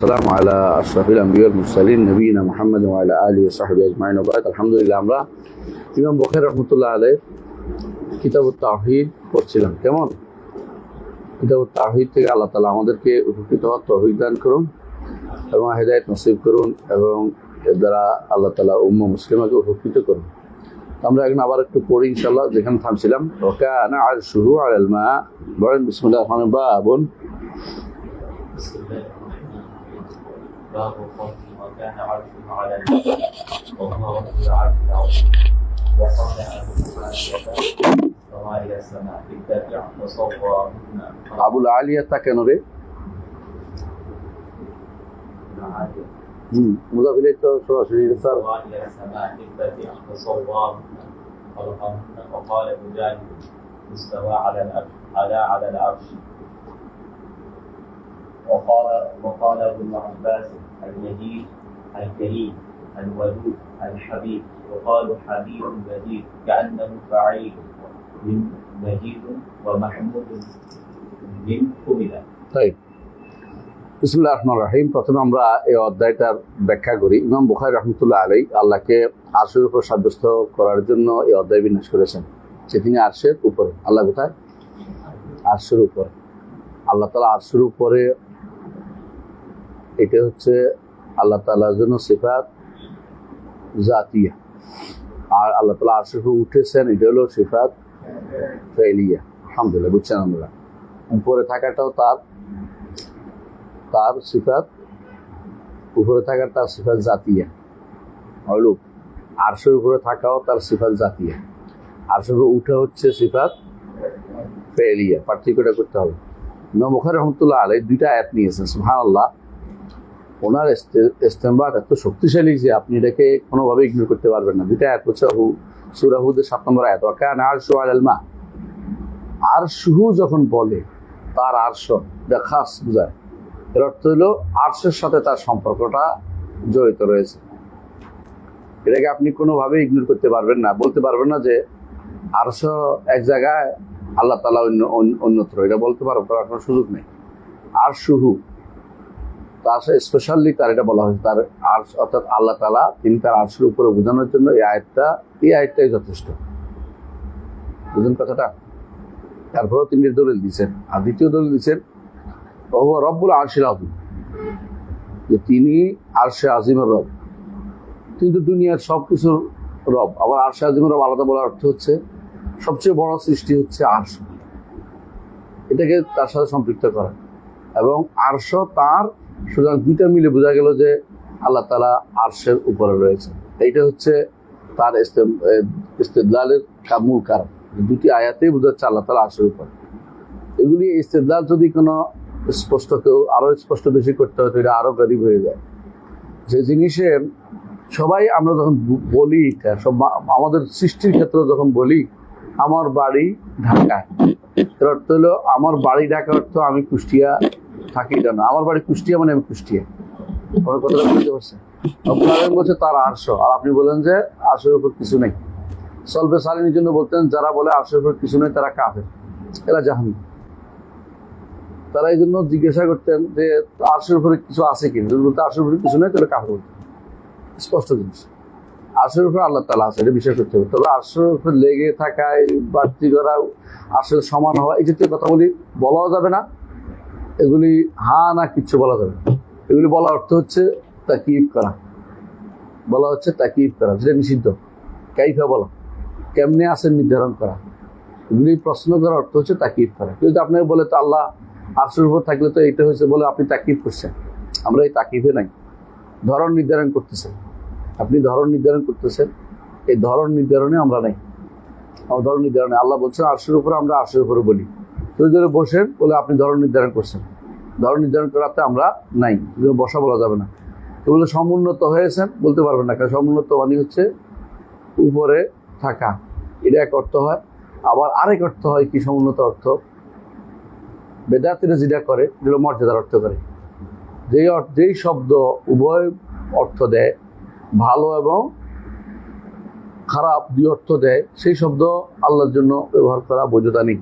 السلام على أشرف الأنبياء والمرسلين نبينا محمد وعلى آله وصحبه أجمعين وبعد الحمدلله আমরা ইমাম বুখারী রাহমাতুল্লাহ আলাইহি কিতাবুত তাওহীদ পড়ছিলাম। কেমন কিতাবুত তাওহীদ থেকে আল্লাহ তাআলা আমাদেরকে উপকৃত হওয়ার তৌফিক দান করুন এবং হেদায়েত নসিব করুন এবং এর দ্বারা আল্লাহ তাআলা উম্মাহ মুসলিমাকে উপকৃত করুন। আমরা এখন আবার একটু পড়ি ইনশাআল্লাহ, যেখানে থামছিলাম। ওয়াকানা আরশুহু আলাল মা। বলেন বিসমিল্লাহির রহমানির রহিম। باب قوله وكان عرشه على الماء وهو رب العرش العظيم وقال استوى الى السماء اتبع وصورهن আবুল আলিয়াতা কেন রে? মুদাফ ইলাইহি তো সরাসরি স্যার। استوى الى السماء اتبع وصورهن خلقهن وقال مجاهد استوى على العرش على العرش وقال ابن عباس المجيد الكريم الودود الحبيب وقالوا حبيب مجيد كأنه فعيل من مجيد ومحمود من حمد। তাই বিসমিল্লাহির রহমানির রহিম। প্রথমে আমরা এই অধ্যায়টার ব্যাখ্যা করি। ইমাম বুখারী রাহমাতুল্লাহ আলাইহি আল্লাহকে আরশের উপর সাব্যস্ত করার জন্য এই অধ্যায় বিন্যাস করেছেন যে তিনি আরশের উপরে। আল্লাহ কোথায়? আরশের উপরে। আল্লাহ তাআলা আরশের উপরে, এটা হচ্ছে আল্লাহ তাআলার জন্য সিফাত জাতিয়া। আর আল্লাহ তাআলা আরশের উপর উঠেছেন, এটা হলো সিফাত ফাইলিয়া। আলহামদুলিল্লাহ, বুঝছেন? আমরা উপরে থাকাটাও তার সিফাত, উপরে থাকার তার সিফাত জাতিয়া হলো। আরশের উপরে থাকাও তার সিফাত জাতিয়া। আরশের উপরে উঠে হচ্ছে সিফাত ফাইলিয়া। পার্থক্যটা করতে হবে। ইমাম বুখারী রাহমাতুল্লাহ আলাইহি দুইটা আয়াত নিয়েছেন। সুবহানাল্লাহ, ওনার ইস্তেমবাত এত শক্তিশালী যে আপনি এটাকে কোনোভাবে ইগনোর করতে পারবেন না। দুইটা আয়াত হচ্ছে সূরা হুদের 7 নম্বর আয়াত, ওয়াকানা আরশুহু আলাল মা। আরশুহু যখন বলে তার আরশ, এটা খাস বোঝায়। এর অর্থ হলো আরশের সাথে তার সম্পর্কটা জড়িত রয়েছে। এটাকে আপনি কোনোভাবে ইগনোর করতে পারবেন না, বলতে পারবেন না যে আরশ এক জায়গায়, আল্লাহ তাআলা অন্যত্র, এটা বলতে পারার কোনো সুযোগ নেই। আরশুহু তার স্পেশালি তার এটা বলা হয়েছে, তার আরশ অর্থাৎ আল্লাহ তাআলা তিনি তার আরশের উপরে বোঝানোর জন্য এই আয়াতটাই যথেষ্ট। বুঝলেন কথাটা? তারপরেও তিনি দলিল দিচ্ছেন। আর দ্বিতীয় দলিল দিচ্ছেন ওহু রব্বুল আরশিল আযীম, যে তিনি আরশে আজিমের রব। কিন্তু দুনিয়ার সব কিছুর রব। আবার আরশে আজিমের রব আলাদা বলার অর্থ হচ্ছে সবচেয়ে বড় সৃষ্টি হচ্ছে আরশ, এটাকে তার সাথে সম্পৃক্ত করা। এবং আরশ তার, সুতরাং দুইটা মিলে বোঝা গেল যে আল্লাহ তাআলা আরশের উপরে রয়েছে। এইটা হচ্ছে তার ইস্তেদলালের মূল কারণ। দুটি আয়াতেই বোঝাচ্ছে আল্লাহ তাআলা আরশের উপরে। এগুলি ইস্তেদলাল যদি কোনো স্পষ্ট, কেউ আরো স্পষ্ট বেশি করতে হয় তো এটা আরো গরীব হয়ে যায়। যে জিনিসের সবাই আমরা যখন বলি, সব আমাদের সৃষ্টির ক্ষেত্রে যখন বলি আমার বাড়ি ঢাকায়, এর অর্থ হলো আমার বাড়ি ঢাকার অর্থ আমি কুষ্টিয়া থাকি, এটা না। আমার বাড়ি কুষ্টিয়া মানে আমি কুষ্টিয়া। আপনার কথাটা বুঝতে পারছেন? আপনার বলছে তার আরশ, আর আপনি বলেন যে আরশের উপর কিছু নেই। সলবে সালিনের জন্য বলতেন যারা বলে আরশের উপর কিছু নেই তারা কাফের, এরা জাহান্নামী। তারা এই জন্য জিজ্ঞাসা করতেন যে আরশের উপরে কিছু আছে কিনা, যদি বলতে আরশের উপরে কিছু নেই তাহলে কাফের বলতেন। স্পষ্ট জিনিস, আরশের উপরে আল্লাহ তাআলা আছে, এটা বিশ্বাস করতে হবে। তবে আরশের উপরে লেগে থাকায় বাড়তি করা, আরশের সমান হওয়া, এই জাতীয় কথাগুলি বলাও যাবে না। এগুলি না কিচ্ছু বলা যাবে না। এগুলি বলার অর্থ হচ্ছে তাকিফ করা, বলা হচ্ছে তাকিফ করা, যেটা নিষিদ্ধ। কাইফা বলা, কেমনে আছেন নির্ধারণ করা, এগুলি প্রশ্ন করার অর্থ হচ্ছে তাকিফ করা। কিন্তু আপনাকে বলে তো আল্লাহ আরশের উপর থাকলে তো এইটা হয়েছে বলে আপনি তাকিফ করছেন। আমরা এই তাকিফে নাই, ধরন নির্ধারণ করতেছেন। আপনি ধরন নির্ধারণ করতেছেন, এই ধরন নির্ধারণে আমরা নাই। আমার ধরন নির্ধারণে আল্লাহ বলছেন আরশের উপরে, আমরা আরশের উপরে বলি। তুই যদি বসেন বলে আপনি ধরন নির্ধারণ করছেন, ধরন নির্ধারণ করাতে আমরা নাই, বসা বলা যাবে না। এগুলো সমুন্নত হয়েছেন বলতে পারবেন না, কারণ সমুন্নত মানে হচ্ছে উপরে থাকা, এটা এক অর্থ হয়। আবার আরেক অর্থ হয় কি সমুন্নত অর্থ, বেদাতীরা যেটা করে যেগুলো মর্যাদার অর্থ করে। যেই শব্দ উভয় অর্থ দেয়, ভালো এবং খারাপ দুই অর্থ দেয়, সেই শব্দ আল্লাহর জন্য ব্যবহার করা বৈধতা নেই।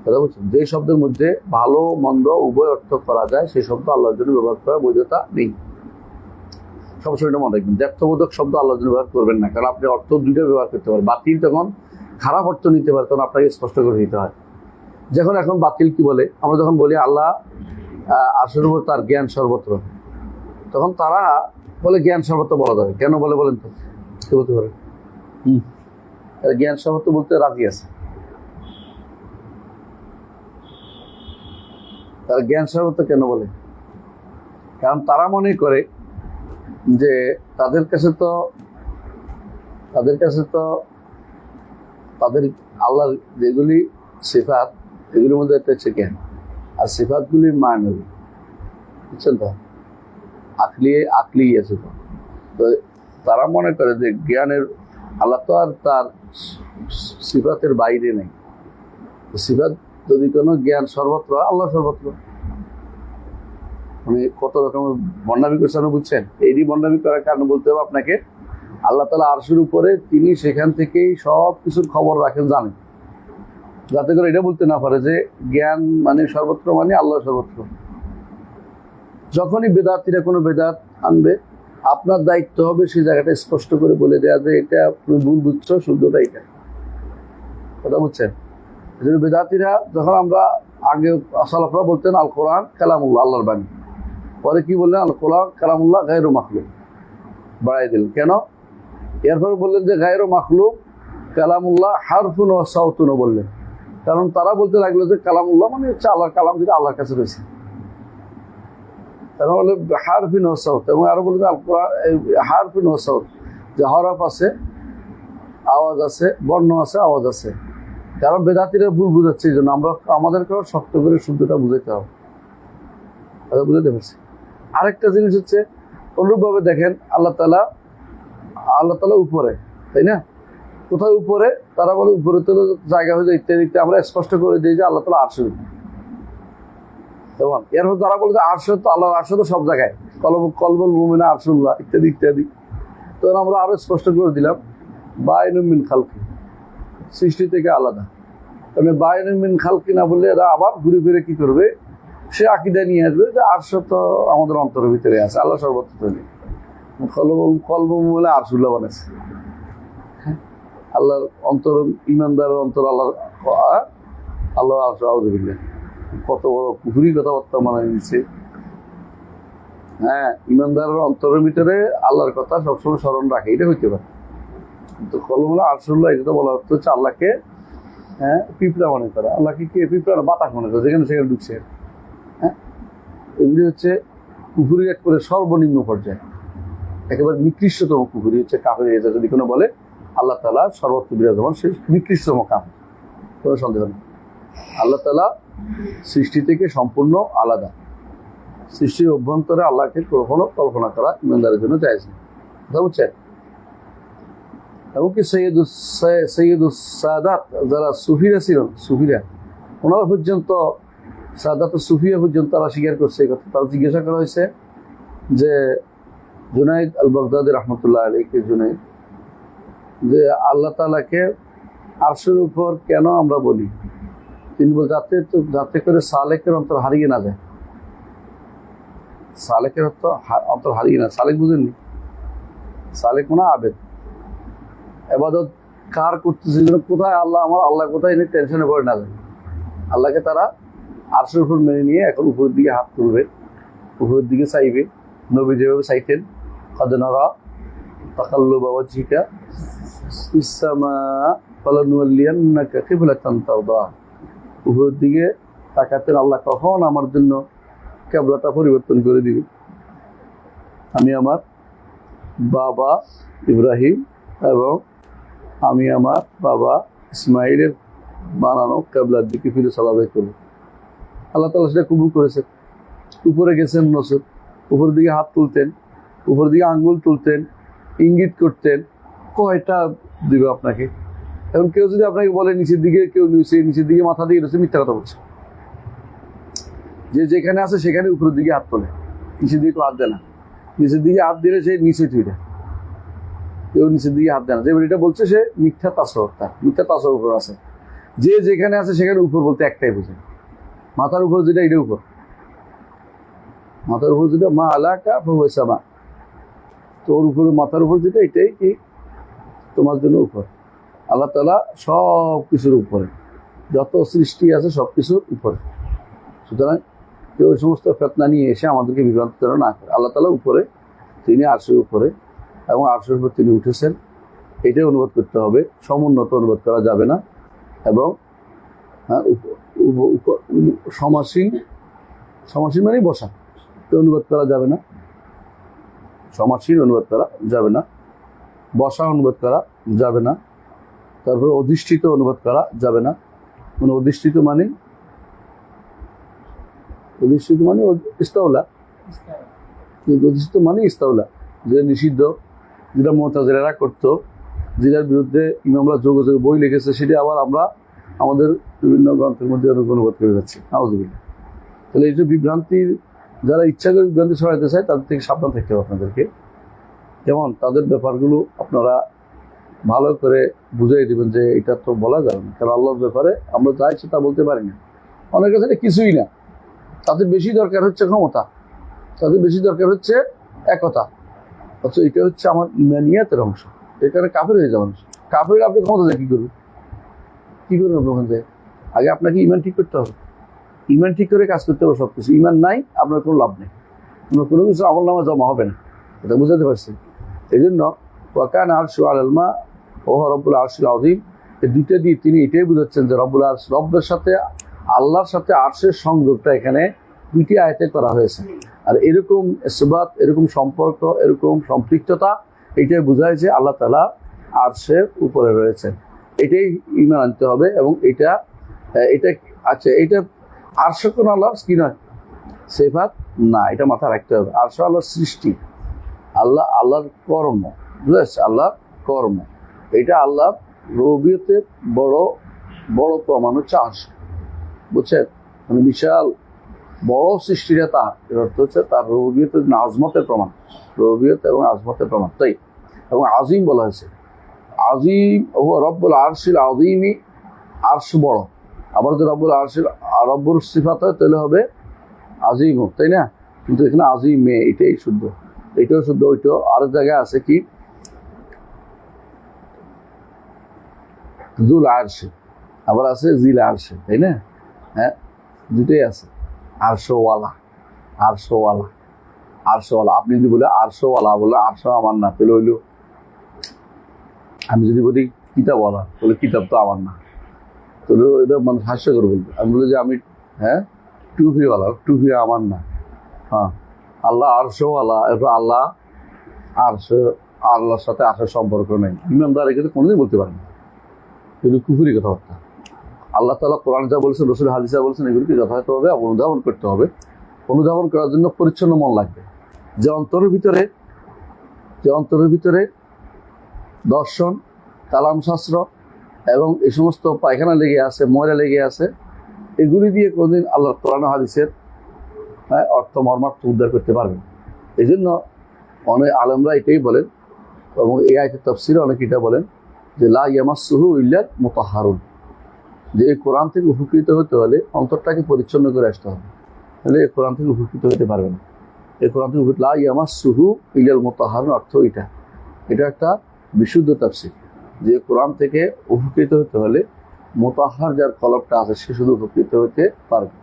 কথা বলছেন, যে শব্দের মধ্যে ভালো মন্দ উভয় অর্থ করা যায় সেই শব্দ আল্লাহর জন্য ব্যবহার করার বৈধতা নেই। সবসময় এটা মনে রাখবেন, দ্ব্যর্থবোধক শব্দ আল্লাহর জন্য ব্যবহার করবেন না, কারণ আপনি অর্থ দুইটা ব্যবহার করতে পারেন। বাতিল তখন খারাপ অর্থ নিতে পারে, তখন আপনাকে স্পষ্ট করে দিতে হয়। যখন এখন বাতিল কি বলে, আমরা যখন বলি আল্লাহ আরশের উপর তার জ্ঞান সর্বত্র, তখন তারা বলে জ্ঞান সর্বত্র বলা যাবে কেন, বলে বলেন তো, কি বলতে পারে? জ্ঞান সর্বত্র বলতে রাজি আছে, তারা জ্ঞান সর্বত্র কেন বলে? কারণ তারা মনে করে যে তাদের কাছে তো তাদের আল্লাহর যেগুলি সিফাত, এগুলির মধ্যে একটা হচ্ছে জ্ঞান, আর সিফাতগুলি মানবী, বুঝছেন তো, আকলি আছে। তো তারা মনে করে যে জ্ঞানের আল্লাহ তো আর তার সিফাতের বাইরে নেই। সিফাত যদি কোনো জ্ঞান সর্বত্র, আল্লাহ সর্বত্র, মানে কত রকমের বর্ণামি করছে, বুঝছেন? এই বর্ণামি করার কারণ বলতে হবে আপনাকে, আল্লাহ তাআলা আরশের উপরে, তিনি সেখান থেকেই সব কিছুর খবর রাখেন, জানেন, যাতে করে এটা বলতে না পারে যে জ্ঞান মানে সর্বত্র, মানে আল্লাহ সর্বত্র। যখনই বেদাতীরা কোনো বেদাত আনবে, আপনার দায়িত্ব হবে সেই জায়গাটা স্পষ্ট করে বলে দেওয়া যে এটা তুমি ভুল বুঝছো, শুদ্ধটা এটা। কথা বুঝছেন? বেদাতীরা যখন আমরা আগে সালাফরা বলতেন আল কোরআন কালামুল্লাহ, আল্লাহর বাণী, পরে কি বললেন আল কোরআন কালামুল্লাহ গায়রু মাখলুক, বাড়াই দিলেন। কেন? এরপরে বললেন যে গায়রু মাখলুক কালামুল্লাহ হারফুন ওয়া সাউতুন বললেন, কারণ তারা বলতে লাগলো যে কালামুল্লাহ মানে হচ্ছে আল্লাহর কালাম, যেটা আল্লাহর কাছে রয়েছে। তারা বলে হারফিন ওয়া সাউত, এবং আরো বলতে আল কোরআন হারফিন ওয়া সাউত, যে হরফ আছে, আওয়াজ আছে, বর্ণ আছে, আওয়াজ আছে। কারণ বেদাতীরা ভুল বুঝাচ্ছে, এই জন্য আমরা আমাদেরকেও শক্ত করে শুদ্ধটা বুঝাইতে হবে। বুঝাতে পারছি। আরেকটা জিনিস হচ্ছে, অনুরূপভাবে দেখেন আল্লাহ তাআলা উপরে, তাই না? কোথায় উপরে? তারা বলে উপরে তো জায়গা হয়ে যায় ইত্যাদি ইত্যাদি, আমরা স্পষ্ট করে দিই যে আল্লাহ তাআলা আরশের উপরে। তেমন এরপর তারা বলে যে আরশ তো, আল্লাহর আরশ তো সব জায়গায়, কলবুল মুমিনা আরশুল্লাহ ইত্যাদি ইত্যাদি। তখন আমরা আরো স্পষ্ট করে দিলাম বাইনুম মিন খালকি, সৃষ্টি থেকে আলাদা। তবে বাইনুম মিন খালকি না বললে এরা আবার ঘুরে ফিরে কি করবে, সে আকীদা নিয়ে আসবে যে আরশ তো আমাদের অন্তরের ভিতরে আছে, আল্লাহ সর্বত্র তৈরি, কলবুল মুমিনা আরশুল্লাহ বানাইছে। আল্লাহর অন্তর, ইমানদারের অন্তর আল্লাহ আরশ, আউযুবিল্লাহ। কত বড় কুফরি কথাবার্তা মানায় নিচ্ছে। হ্যাঁ, ইমানদারের অন্তরের ভিতরে আল্লাহর কথা সবসময় স্মরণ রাখে, এটা হইতে পারে। কিন্তু কলমুল্লাহ আরশুল্লাহ, এটা তো বলা হচ্ছে আল্লাহকে পিঁপড়া মনে করা, আল্লাহকে কে পিঁপড়া বাতাস মনে করে, যেখানে সেখানে ঢুকছে। হ্যাঁ, এগুলি হচ্ছে কুফরি এক করে সর্বনিম্ন পর্যায়ে, একেবারে নিকৃষ্টতম কুফরি হচ্ছে কাফের। যদি কোনো বলে আল্লাহ তাআলা সর্বত্র বিরাজমান, সে নিকৃষ্টতম কাম, কোনো সন্দেহ নেই। আল্লাহ তাআলা সৃষ্টি থেকে সম্পূর্ণ আলাদা। সৃষ্টির অভ্যন্তরে আল্লাহকে কখনো কল্পনা করা ইমানদারের জন্য জায়েজ নেই। কথা বুঝছেন? এমনকি সৈয়দুস সাদাত যারা সুফিরা ছিলেন, সুফিরা ওনারা পর্যন্ত, সাদাত সুফিয়া পর্যন্ত তারা স্বীকার করছে এই কথা। তারা জিজ্ঞাসা করা হয়েছে যে জুনাইদ আল বাগদাদি রহমতুল্লাহ আলাইহি, জুনাইদ, যে আল্লাহ তাআলাকে আরশের উপর কেন আমরা বলি? তিনি বল যাতে করে সালেকের অন্তর হারিয়ে না যায়। সালেকের অন্তর হারিয়ে না, সালেক বুঝেননি? সালেক মানে আবেদ, ইবাদত কার করতেছে, কোথায় আল্লাহ, আমার আল্লাহ কোথায়, এনে টেনশনে পড়ে না যায়। আল্লাহকে তারা আরশের উপর মেনে নিয়ে এখন উপরের দিকে হাত তুলবে, উপরের দিকে চাইবে। নবী যেভাবে চাইতেন, কদ নারা তাকাল্লুবা ওয়াজহিকা ফিস সামা ফালানুওয়াল্লিয়ান্নাকা কিবলাতান তারদাহা, উপরের দিকে তাকাতেন, আল্লাহ কখন আমার জন্য কিবলাটা পরিবর্তন করে দিবে। আমি আমার বাবা ইব্রাহিম এবং আমি আমার বাবা ইসমাইলের বানানো কিবলার দিকে ফিরে সালাত করব। আল্লাহ তাআলা সেটা কবুল করেছেন। উপরে গেছেন নসর, উপরের দিকে হাত তুলতেন, উপরের দিকে আঙ্গুল তুলতেন, ইঙ্গিত করতেন, কয়টা দিবে আপনাকে? এখন কেউ যদি আপনাকে বলে নিচের দিকে, কেউ নিচের দিকে মাথা দিয়ে রয়েছে, মিথ্যা কথা বলছে। যে যেখানে আছে সেখানে উপরের দিকে হাত তোলে, নিচের দিকে হাত দেয় না। নিচের দিকে হাত দিলে সে নিচে তুলে, কেউ নিচের দিকে হাত দেয় না। যে এটা বলছে সে মিথ্যা তাসওয়ুফ, তার মিথ্যা তাসওয়ুফ আছে। যে যেখানে আছে সেখানে উপর বলতে একটাই বোঝে, মাথার উপর যেটা এটা উপর, মাথার উপর যেটা মা আলাকা ফাহুয়া, তোর উপরে মাথার উপর যেটা এটাই কি তোমার জন্য উপর। আল্লাহ তাআলা সব কিছুর উপরে, যত সৃষ্টি আছে সব কিছুর উপরে। সুতরাং কেউ ওই সমস্ত ফেতনা নিয়ে এসে আমাদেরকে বিভ্রান্ত না করে। আল্লাহ তাআলা উপরে, তিনি আরশের উপরে এবং আরশের উপর তিনি উঠেছেন, এটাই অনুবাদ করতে হবে, সমুন্নত অনুবাদ করা যাবে না। এবং সমাসীন, সমাসীন মানে বসা, অনুবাদ করা যাবে না, সমাসীন অনুবাদ করা যাবে না, বসা অনুবাদ করা যাবে না, তারপরে অধিষ্ঠিত অনুবাদ করা যাবে না। মানে অধিষ্ঠিত মানে ইস্তাউলা, কিন্তু অধিষ্ঠিত মানে ইস্তাউলা, যেটা নিষিদ্ধ, যেটা মুতাজিলারা করতো, যেটার বিরুদ্ধে ইমামরা যোগে যোগে বই লিখেছে, সেটা আবার আমরা আমাদের বিভিন্ন গ্রন্থের মধ্যে অনুবাদ করে যাচ্ছি। নাউযুবিল্লাহ। তাহলে এই যে বিভ্রান্তির, যারা ইচ্ছা করে বিভ্রান্তি ছড়াইতে চায় তাদের থেকে সাবধান থাকতে হবে আপনাদেরকে। যেমন তাদের ব্যাপারগুলো আপনারা ভালো করে বুঝাই দেবেন যে এটা তো বলা যাবে না, কারণ আল্লাহর ব্যাপারে আমরা যা ইচ্ছে তা বলতে পারি না। অনেক কাছে কিছুই না, তাদের বেশি দরকার হচ্ছে ক্ষমতা, তাদের বেশি দরকার হচ্ছে একতা। অথচ এটা হচ্ছে আমার ইমানিয়াতের অংশ। এখানে কাফের হয়ে যাবেন, কাফের আপনি ক্ষমতা দিয়ে কী করবেন, কী করবেন আপনি ওখান থেকে? আগে আপনাকে ইমান ঠিক করতে হবে, ইমান ঠিক করে কাজ করতে হবে সব কিছু। ইমান নাই, আপনার কোনো লাভ নেই, আপনার কোনো কিছু আমল নামা জমা হবে না। এটা বুঝাতে পারছি? এই জন্য ওয়াকান আরশু আলাল মা ওয়া রব্বুল আরশিল আযীম, এই দুইটা দিয়ে তিনি এটাই বুঝাচ্ছেন যে রব্বুল আরশ, রব্বের সাথে আল্লাহর সাথে আরশের সংযোগটা এখানে দুইটি আয়াতে করা হয়েছে। আর এরকম ইসবাত, এরকম সম্পর্ক, এরকম সম্পৃক্ততা, এটাই বোঝায় যে আল্লাহ তাআলা আরশের উপরে রয়েছেন। এটাই ঈমান আনতে হবে। এবং এটা আচ্ছা, এটা আরশ কোন আল্লাহর কি নয়, সিফাত না, এটা মাথায় রাখতে হবে। আরশ আল্লাহর সৃষ্টি, আল্লাহর কর্ম, বুঝেছ, আল্লাহর কর্ম। এটা আল্লাহর রুবুবিয়তের বড় বড় প্রমাণ হচ্ছে আরশ, বুঝছেন? মানে বিশাল বড় সৃষ্টিটা তার, এর অর্থ হচ্ছে তার রুবুবিয়তের আজমতের প্রমাণ, রুবুবিয়ত এবং আজমতের প্রমাণ। তাই এবং আজিম বলা হয়েছে, আজিম হুয়া রব্বুল আরশিল আযীমি, আরশ বড়। আবার যদি রব্বুর সিফাত হয় তাহলে হবে আজিম, তাই না? কিন্তু এখানে আজিম এটাই শুদ্ধ, এটাও শুদ্ধ। ওইটাও আরেক জায়গায় আছে কি জুল আরশে, আবার আছে জিল আরশে, তাই না? হ্যাঁ, দুটোই আছে। আরশওয়ালা, আরশওয়ালা, আরশওয়ালা। আপনি যদি বলে আরশওয়ালা, বলে আরশ আমার না, তাহলে হইলো, আমি যদি বলি কিতাবওয়ালা, বলে কিতাব তো আমার না, তাহলে এটা মানুষ হাস্যকর বলবে। আমি বলি যে আমি টুপিওয়ালা, টুপি আমার না। হ্যাঁ, আল্লাহ আরশওয়ালা, এরপর আল্লাহ আরশ, আল্লাহর সাথে আরশের সম্পর্ক নেই। ইমানদার এখানে কোনোদিন বলতে পারে না, কিন্তু কুফুরি কথাবার্তা। আল্লাহ তাআলা কোরআন যা বলছেন, রাসূল হাদিসে বলছেন, এগুলোকে যথাযথভাবে অনুধাবন করতে হবে। অনুধাবন করার জন্য পরিচ্ছন্ন মন লাগবে। যে অন্তরের ভিতরে দর্শন, কালাম শাস্ত্র এবং এই সমস্ত পায়খানা লেগে আছে, ময়লা লেগে আছে, এগুলি দিয়ে কোনোদিন আল্লাহর কোরআন হাদিসের অর্থ মর্মার্থ উদ্ধার করতে পারবেন। এই জন্য অনেক আলেমরা এটাই বলেন, এবং এই আয়াতের তাফসীরে অনেকে এটা বলেন যে লা ইয়ামাসসুহু ইল্লাল মুতাহহারুন, যে এই কোরআন থেকে উপকৃত হতে হলে অন্তরটাকে পরিচ্ছন্ন করে আসতে হবে, তাহলে এই কোরআন থেকে উপকৃত হতে পারবে না। এই কোরআন থেকে লা ইয়ামাসসুহু ইল্লাল মুতাহহারুন অর্থ এটা একটা বিশুদ্ধ তাফসীর, যে কোরআন থেকে উপকৃত হতে হলে মুতাহহার যার কলবটা আছে সে শুধু উপকৃত হতে পারবে।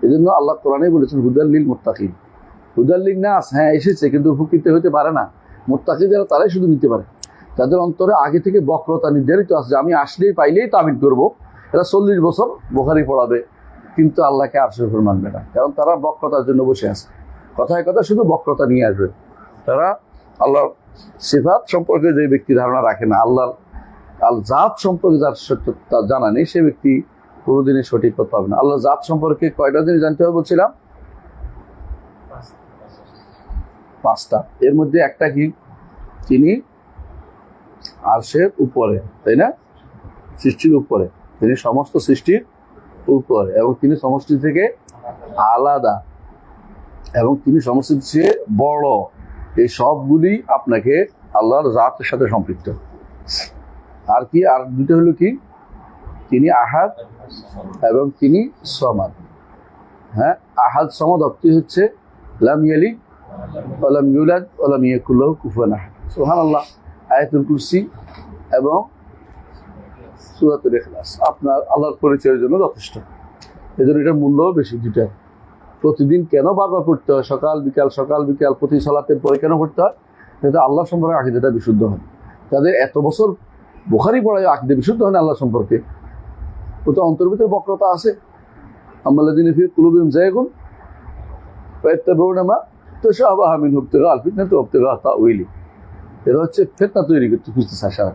এই জন্য আল্লাহ কোরআনে বলেছেন হুদাল লিল মুত্তাকিন, হুদাল লিন নাস, হ্যাঁ এসেছে, কিন্তু উপকৃত হতে পারে না। মুত্তাকি যারা, তারাই শুধু নিতে পারে। যাদের অন্তরে আগে থেকে বক্রতা নির্ধারিত আছে যে আমি আসলেই পাইলেই তাবিদ করবো, এরা 40 বছর বুখারী পড়াবে, কিন্তু আল্লাহকে আরশের উপর মানবে না, কারণ তারা বক্রতার জন্য বসে আছে। কথায় কথা শুধু বক্রতা নিয়ে আসবে। তারা আল্লাহর সিফাত সম্পর্কে যে ব্যক্তি ধারণা রাখে না, আল্লাহর জাত সম্পর্কে যার সত্যতা জানা নেই, সে ব্যক্তি কোনোদিনই সঠিক করতে হবে না। আল্লাহ জাত সম্পর্কে কয়টা জিনিস জানতে হবে বলছিলাম? 5টা। এর মধ্যে একটা কি, তিনি আরশের উপরে, তাই না? সৃষ্টির উপরে, তিনি সমস্ত সৃষ্টির উপরে, এবং তিনি সমষ্টি থেকে আলাদা, এবং তিনি সমষ্টির চেয়ে বড়। এই সবগুলি আপনাকে আল্লাহর জাতের সাথে সম্পৃক্ত। আর কি, আর দুটো হলো কি, তিনি আহাদ এবং তিনি সমাদ। হ্যাঁ, আহাদ সমাদ অর্থই হচ্ছে লাম ইয়ালিদ ওয়া লাম ইউলাদ ওয়া লাম ইয়াকুল লাহু কুফুয়ান আহাদ। সুবহানাল্লাহ। আয়াতুল কুরসি এবং সূরাতুল ইখলাস আপনার আল্লাহর পরিচয়ের জন্য যথেষ্ট। এজন্য এটার মূল্যও বেশি। দুটা প্রতিদিন কেন বারবার পড়তে হয়? সকাল বিকাল প্রতি সালাতের পরে কেন পড়তে হয়? যাতে আল্লাহ সম্পর্কে আকীদাটা বিশুদ্ধ হয়। তাদের এত বছর বুখারী পড়ায় আকীদা বিশুদ্ধ হয় না আল্লাহ সম্পর্কে, ও তো অন্তর ভিতরে বক্রতা আছে। আম্মাল্লাযীনা ফী কুলুবিহিম যায়গুন ফায়াত্তাবিউনা মা তাশাবাহা মিনহু ইবতিগাআল ফিতনাতি ওয়া ইবতিগাআ তাউইলি। এরা হচ্ছে ফিতনা তৈরি করতে খুঁজতে চায় সারা।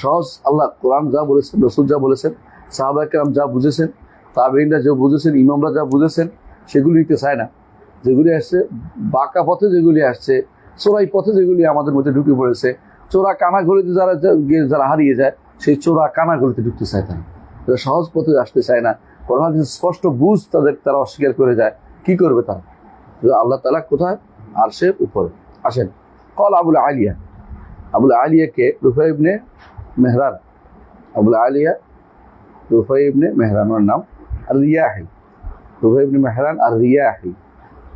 সহজ আল্লাহ কোরআন যা বলেছেন, রাসূল যা বলেছেন, সাহাবায়ে কেরাম যা বুঝেছেন, তাবেঈনরা যা বুঝেছেন, ইমামরা যা বুঝেছেন, সেগুলি নিতে চায় না। যেগুলি আসছে বাঁকা পথে, যেগুলি আসছে চোরাই পথে, যেগুলি আমাদের মধ্যে ঢুকে পড়েছে, চোরা কানাগলিতে যারা হারিয়ে যায়, সেই চোরা কানাগলিতে ঢুকতে চায় তারা। তারা সহজ পথে আসতে চায় না। কোরআন স্পষ্ট বুঝ তারা অস্বীকার করে যায়। কি করবে তারা? আল্লাহ তাআলা কোথায়? আরশের উপরে। আসেন, কল আবুল আলিয়াকে রুফাই ইবনে মেহরান, আবুল আলিয়া রুফাই ইবনে মেহরান ওর নাম, আর রিয়াহি, রুফাই ইবনে মেহরান আর রিয়াহি।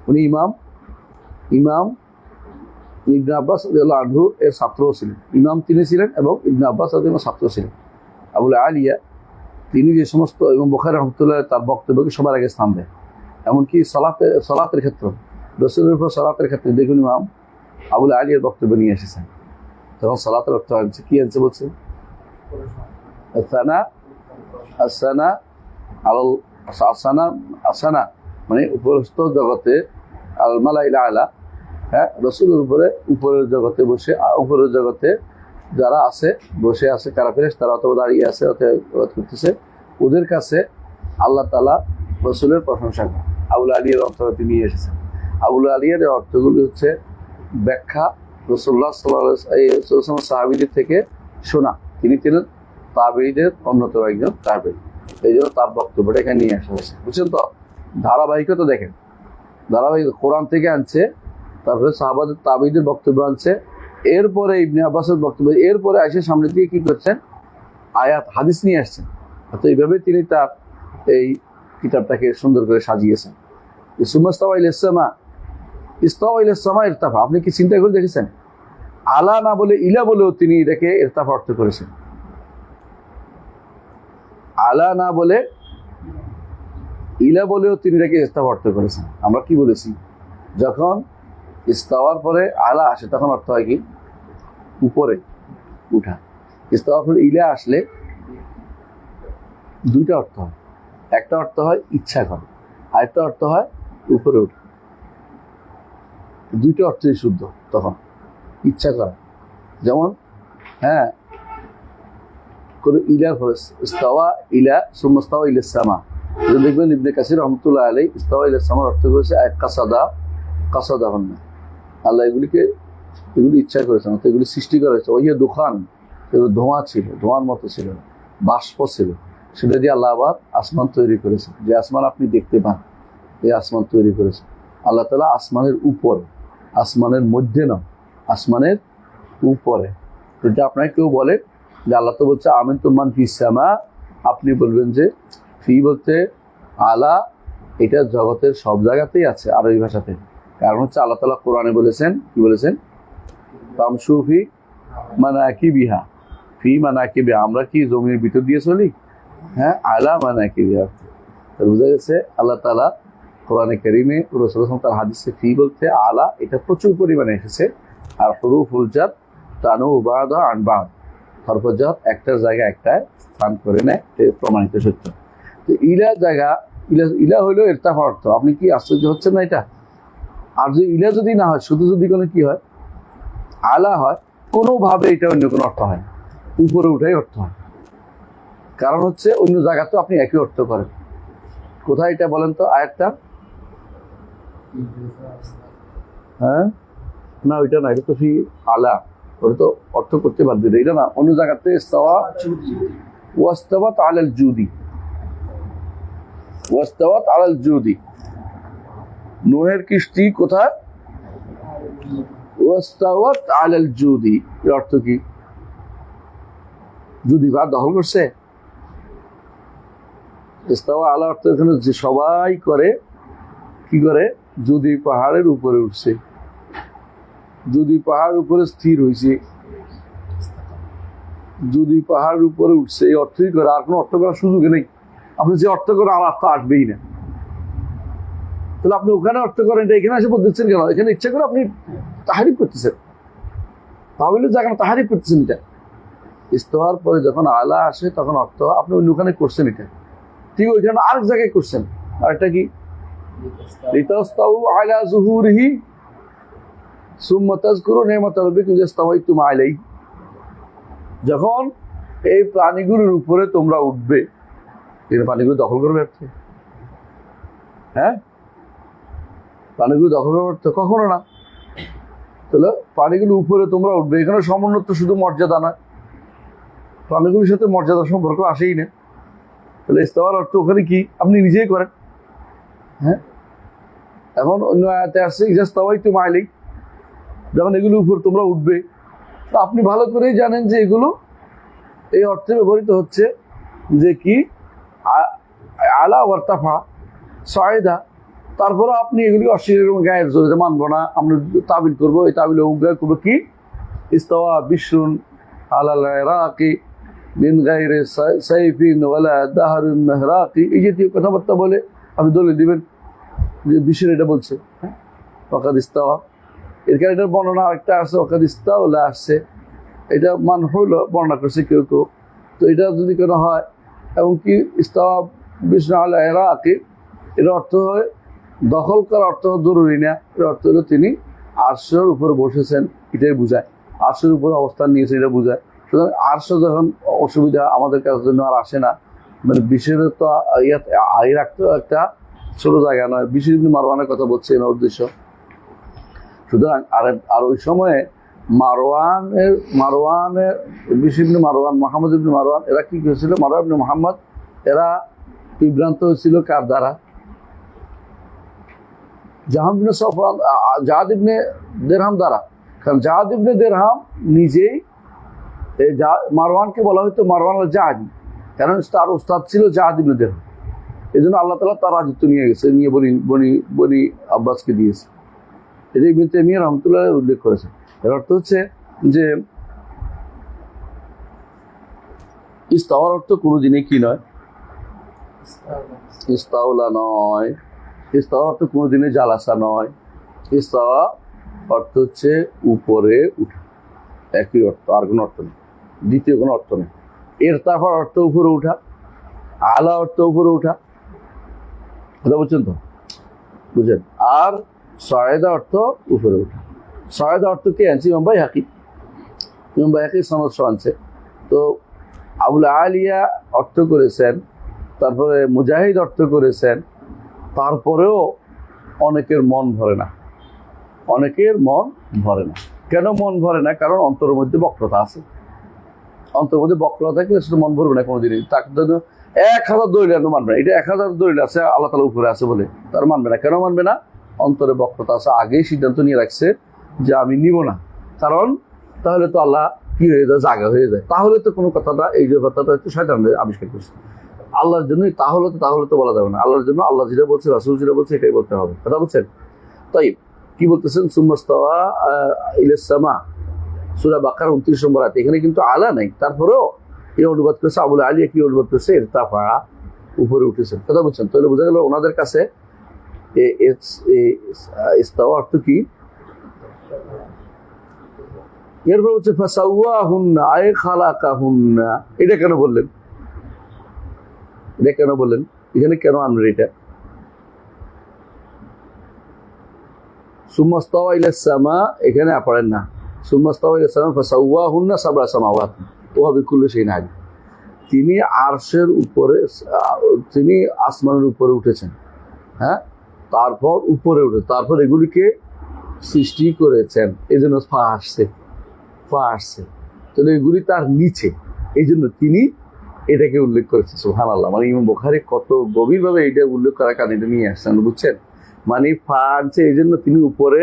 উনি ইমাম ইবনে আব্বাস রাদিয়াল্লাহু আনহু এর ছাত্রও ছিলেন। ইমাম তিনি ছিলেন এবং ইবনে আব্বাস রাদিয়াল্লাহু আনহু ছাত্র ছিলেন। আবুল আলিয়া তিনি যে সমস্ত ইমাম বুখারী রাহমাতুল্লাহ তার বক্তব্যকে সবার আগে স্থান দেয়। এমনকি সালাতের ক্ষেত্রে, রাসূলের উপর সালাতের ক্ষেত্রে দেখুন ইমাম আবুল আলিয়ার বক্তব্য নিয়ে এসেছেন। তখন সালাতের অর্থ হচ্ছে কি আনছে বলছেন? আসানা মানে উপরস্থ জগতে, আল মালাইল আলা, হ্যাঁ, রাসূলের উপরে উপরের জগতে বসে, উপরের জগতে যারা আছে বসে আছে, কারা ফেরেশতারা অথবা দাঁড়িয়ে আছে অথবা করতেছে, ওদের কাছে আল্লাহ তাআলা রাসূলের প্রশংসা করে। আবুল আলিয়ার অর্থটি নিয়ে এসেছেন। আবুল আলিয়ার অর্থগুলি হচ্ছে ব্যাখ্যা রাসূলুল্লাহ সাল্লাল্লাহু আলাইহি ওয়াসাল্লাম সাহাবীদের থেকে শোনা। তিনি ছিলেন তাবেঈদের অন্যতম একজন তাবেঈ। এই জন্য তার বক্তব্যটা এখানে নিয়ে আসা হয়েছে। বুঝছেন তো? ধারাবাহিকতা দেখেন, ধারাবাহিক কোরআন থেকে আনছে, তারপরে সাহাবাদের তাবেঈদের বক্তব্য আনছে, এরপরে ইবনে আব্বাসের বক্তব্য, এরপরে এসে সামনে দিয়ে কি করছেন? আয়াত হাদিস নিয়ে আসছেন। তো এইভাবে তিনি তার এই কিতাবটাকে সুন্দর করে সাজিয়েছেন। সুম্মা ইস্তাওয়া ইলাস সামা ইরতাফা। আপনি কি চিন্তা করে দেখেছেন? আলা না বলে ইলা বলেও তিনি এটাকে ইরতাফা অর্থ করেছেন। আলা না বলে ইলা বলেও তিনি এটাকে ইস্তাফা অর্থ করেছেন। আমরা কি বলেছি? যখন ইস্তাওয়ার পরে আলা আসে তখন অর্থ হয় কি? উপরে উঠা। ইস্তাওয়ার পরে ইলা আসলে দুইটা অর্থ হয়। একটা অর্থ হয় ইচ্ছা করা, আরেকটা অর্থ হয় উপরে ওঠা। দুইটা অর্থই শুদ্ধ তখন। ইচ্ছা করা, যেমন হ্যাঁ, ইলার পরে ইস্তাওয়া ইলা সুম্মা ইস্তাওয়া ইলাস সামা। দেখবেন ইবনে কাসির রাহমাতুল্লাহ আলাইহি ইস্তাওয়া ইলাস সামা অর্থ করেছে কাসাদাহুন্না। আল্লাহ এগুলি ইচ্ছা করেছেন, এগুলি সৃষ্টি করা হয়েছে। ওই দুখান, এগুলো ধোঁয়া ছিল, ধোঁয়ার মতো ছিল, বাষ্প ছিল, সেটা দিয়ে আল্লাহ আবার আসমান তৈরি করেছেন। যে আসমান আপনি দেখতে পান, এই আসমান তৈরি করেছেন আল্লাহ তাআলা। আসমানের উপরে, আসমানের মধ্যে নয়, আসমানের উপরে। যদি আপনাকে কেউ বলে যে আল্লাহ তো বলছে আমিনতু মান ফিস সামা, আপনি বলবেন যে ফি বলতে আলা, এটা জগতের সব জায়গাতেই আছে আরবি ভাষাতে। কারণ হচ্ছে আল্লাহ তাআলা কোরআনে বলেছেন, কি বলেছেন? তামশু ফি মানাকিবিহা, ফি মানাকিবিহা, আমরা কি জমির ভিতর দিয়ে চলি? হ্যাঁ, আলা মানাকিবিহা। বুঝা গেছে? আল্লাহ তাআলা কোরআনে কারীমে, রাসূলুল্লাহ সাল্লাল্লাহু আলাইহি ওয়াসাল্লাম তার হাদিসে ফি বলতে আলা, এটা প্রচুর পরিমাণে এসেছে। আর হুরুফুল জার তানু বাদা আন বাদ, হরফুল জার একটার জায়গা একটায় স্থান করে নেয়, প্রমাণিত সত্য। তো ইলা জায়গা, ইলা হইলো ইরতাফা অর্থ। আপনি কি আশ্চর্য হচ্ছেন না এটা? আর যদি ইলা যদি না হয়, শুধু যদি কোনো কি হয়, আলা হয়, কোনোভাবে এটা অন্য কোনো অর্থ হয়, উপরে উঠাই অর্থ হয়। কারণ হচ্ছে অন্য জায়গাতেও আপনি একই অর্থ করেন। কোথায় এটা বলেন তো আয়াতটা? হ্যাঁ, না ওইটা না, এটা তো ফি আলা, ওটা তো অর্থ করতে বাধ্য, এটা না। অন্য জায়গাতে ওয়াস্তাওয়াত আলাল জুদি, ওয়াস্তাওয়াত আলাল জুদি, নূহের কিস্তি কোথায়? ওয়াস্তাওয়াত আলাল জুদি, এর অর্থ কি? জুদি ভার দখল করছে, ইস্তাওয়া আলা অর্থ এখানে যে সবাই করে কি করে, যদি পাহাড়ের উপরে উঠছে, যদি পাহাড়ের উপরে স্থির হয়েছে, যদি পাহাড়ের উপরে উঠছে, এই অর্থই করে, আর কোনো অর্থ করার সুযোগ নেই। আপনি যে অর্থ করেন আর অর্থ আসবেই না। তাহলে আপনি ওখানে অর্থ করেন, এটা এখানে এসে বলতেছেন কেন? এখানে ইচ্ছা করে আপনি তাহারিফ করতেছেন, তাহলে জায়গা তাহারিফ করতেছেন। এটা ইস্তেওয়ার পরে যখন আলা আসে তখন অর্থ আপনি ওখানে করছেন, এটা ঠিক ওইখানে আরেক জায়গায় করছেন। আর এটা কি, লিতাস্তাউ আলা যুহুরিহি সুম্মা তাযকুরু নি'মাতা রাব্বিকুম ইযা ইস্তাওয়াইতুম আলাইহি। যখন এই প্রাণীগুলোর উপরে তোমরা উঠবে, এই প্রাণীগুলো দখল করবে আপনি, হ্যাঁ, প্রাণীগুলো দখল করবে কখনো না। তাহলে প্রাণীগুলো উপরে তোমরা উঠবে, এখানে সমুন্নত শুধু মর্যাদা নয়, প্রাণীগুলির সাথে মর্যাদার সম্পর্ক আসেই না। তাহলে ইস্তাওয়ার অর্থ ওখানে কি, আপনি নিজেই করেন। হ্যাঁ, এখন অন্য আয়াতে আসছে ইযা ইস্তাওয়াইতুম আলাইহি, যখন এগুলো উপর তোমরা উঠবে, তো আপনি ভালো করেই জানেন যে এগুলো এই অর্থে ব্যবহৃত হচ্ছে যে কি আলা ওয়ারতাফা সাইদা। তারপরে আপনি এগুলি অস্বীকার গায়ের জোরে মানবো না, আমরা তাবিল করবো, এই তাবিল করবো কি, ইস্তাওয়া বিশরুন আলাল ইরাকি মিন গায়রি সাইফিন ওয়ালা দাহরিন মাহরাকি, এই জাতীয় কথাবার্তা বলে আপনি দলে দিবেন যে বিশর এটা বলছে। হ্যাঁ, ওয়াকাদ ইস্তাওয়া, এখানে এটার বর্ণনা একটা আছে, ওয়াকাদ ইস্তাওলা আসছে, এটা মানহুল বর্ণনা করছে কেউ কেউ। তো এটা যদি কোনো হয়, এবং কি ইস্তাওয়া বিশরুন আলা ইরাকি, এর অর্থ হয় দখল করার অর্থ জরুরি না, এর অর্থ হলো তিনি আরশের উপরে বসেছেন, এটাই বোঝায়। আরশের উপরে অবস্থান নিয়েছেন, এটা বোঝায়। সুতরাং আরশ যখন অসুবিধা আমাদের কাছে জন্য আর আসে না, মানে বিশের তো আই রাখতে একটা ছোট জায়গা নয়, বিশেষ মারওয়ানের কথা বলছে এর উদ্দেশ্য। সুতরাং আর ওই সময়ে মারওয়ানের বিশেষ মারওয়ান, মোহাম্মদ ইবনে মারওয়ান, এরা কি করেছিল, মারওয়ান ইবনে মুহাম্মদ, এরা বিভ্রান্ত হয়েছিল কার দ্বারা, জাহাদ ইবনে সাফওয়ান, জাহাদ ইবনে দিরহাম দ্বারা। কারণ জাহাদ ইবনে দিরহাম নিজেই, মারওয়ানকে বলা হতো মারওয়ান আল জাহাদি, কারণ তার উস্তাদ ছিল জাহাদ ইবনে দিরহাম। এই জন্য আল্লাহ তাআলা তার রাজত্ব নিয়ে গেছে, নিয়ে বনি আব্বাসকে দিয়েছে। এটা ইবনে তাইমিয়া রাহমাতুল্লাহ উল্লেখ করেছে। এর অর্থ হচ্ছে যে ইস্তাওয়ার অর্থ কোনোদিনই কি নয়, ইস্তাওলা নয়। ইস্তাওয়া অর্থ কোনোদিনই জালাসা নয়। ইস্তাওয়া অর্থ হচ্ছে উপরে উঠা, একই অর্থ, আর কোনো অর্থ নেই, দ্বিতীয় কোনো অর্থ নেই। ইরতাফা অর্থ উপরে উঠা, আলা অর্থ উপরে উঠা, কথা বলছেন তো, বুঝেন। আর সায়দা অর্থ উপরে উঠা। সায়দা অর্থ কে আনছে, ইমাম বাইহাকি সনদ সহ আনছে। তো আবুল আলিয়া অর্থ করেছেন, তারপরে মুজাহিদ অর্থ করেছেন, তারপরেও অনেকের মন ভরে না, অনেকের মন ভরে না। কেন মন ভরে না? কারণ অন্তরের মধ্যে বক্রতা আছে। অন্তরের মধ্যে বক্রতা থাকলে সেটা মন ভরবে না কোনোদিনই। তার জন্য 1000 দলিল মানবে না, এটা 1000 দলিল আছে আল্লাহ তাআলা উপরে আছে বলে তার মানবে না। কেন মানবে না? অন্তরে বক্রতা আছে, আগেই সিদ্ধান্ত নিয়ে রাখছে যে আমি নিব না। কারণ তাহলে তো আল্লাহ কি হয়ে যায়, জায়গা হয়ে যায়। তাহলে তো কোনো কথাটা, এই যে কথাটা হচ্ছে শয়তানদের আবিষ্কার করছে। আল্লাহর জন্যই তাহলে তো বলা যাবে না। আল্লাহর জন্য আল্লাহ যেটা বলছে, রাসূল যেটা বলছে, এটাই বলতে হবে। কথা বলছেন? তাই কি বলতেছেন, সুম্মাস্তাওয়া ইলাস সামা, সূরা বাকারা 29 নম্বর আয়াত। এখানে কিন্তু আলা নাই, তারপরেও এই অনুবাদ করেছে আবুল আলিয়া, কি অনুবাদ করেছে, ইরতাফা, উপরে উঠেছেন। কথা বলছেন? তাহলে বোঝা গেল ওনাদের কাছে ইস্তাওয়া অর্থ কি। এরপর হচ্ছে ফাসাওয়াহুন্না আই খালাকাহুন্না, এটা কেন বললেন, এটা কেন বললেন, এখানে কেন আনবেন এটা? সুম্মাস্তাওয়া ইলাস সামা, এখানে পড়েন না, সুম্মাস্তাওয়া ইলাস সামা ফাসাওয়াহুন্না সাবআ সামাওয়াত ওয়া বিকুল্লি শাইইন আলিম। তিনি আরশের উপরে, তিনি আসমানের উপরে উঠেছেন, হ্যাঁ, তারপর উপরে উঠে, তারপর এগুলিকে সৃষ্টি করেছেন। এই জন্য ফা আসছে। তাহলে এগুলি তার নিচে, এই জন্য তিনি এটাকে উল্লেখ করেছেন। সুবহানাল্লাহ। মানে ইমাম বুখারী কত গভীরভাবে এটা উল্লেখ করার কারণে এটা নিয়ে আসছেন, বুঝছেন? মানে ফা আনছে এই জন্য তিনি উপরে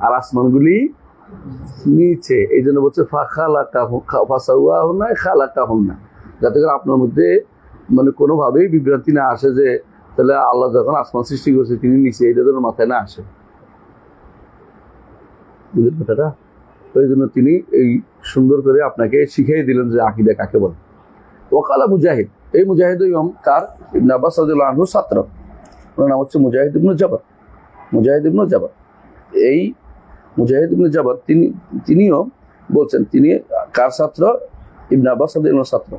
আর আসমানগুলি নিচে, এই জন্য বলছে ফা খালাকাহুন্না, যাতে করে আপনার মধ্যে মানে কোনোভাবেই বিভ্রান্তি না আসে যে তাহলে আল্লাহ যখন আসমান সৃষ্টি করছে তিনি নিচে, এটা যেন মাথায় না আসে। বুঝলেন কথাটা? ওই জন্য তিনি এই সুন্দর করে আপনাকে শিখিয়ে দিলেন যে আকীদা কাকে বলে। ওয়াকালা মুজাহিদ, এই মুজাহিদ ইমাম কার? ইবনে আব্বাস রাদিয়াল্লাহু আনহুর ছাত্র, ওনার নাম হচ্ছে মুজাহিদ ইবনে জাবার। মুজাহিদ ইবনে জাবার, এই মুজাহিদ ইবনে জাবার তিনিও বলছেন, তিনি কার ছাত্র? ইবনে আব্বাস রাদিয়াল্লাহু আনহুর ছাত্র।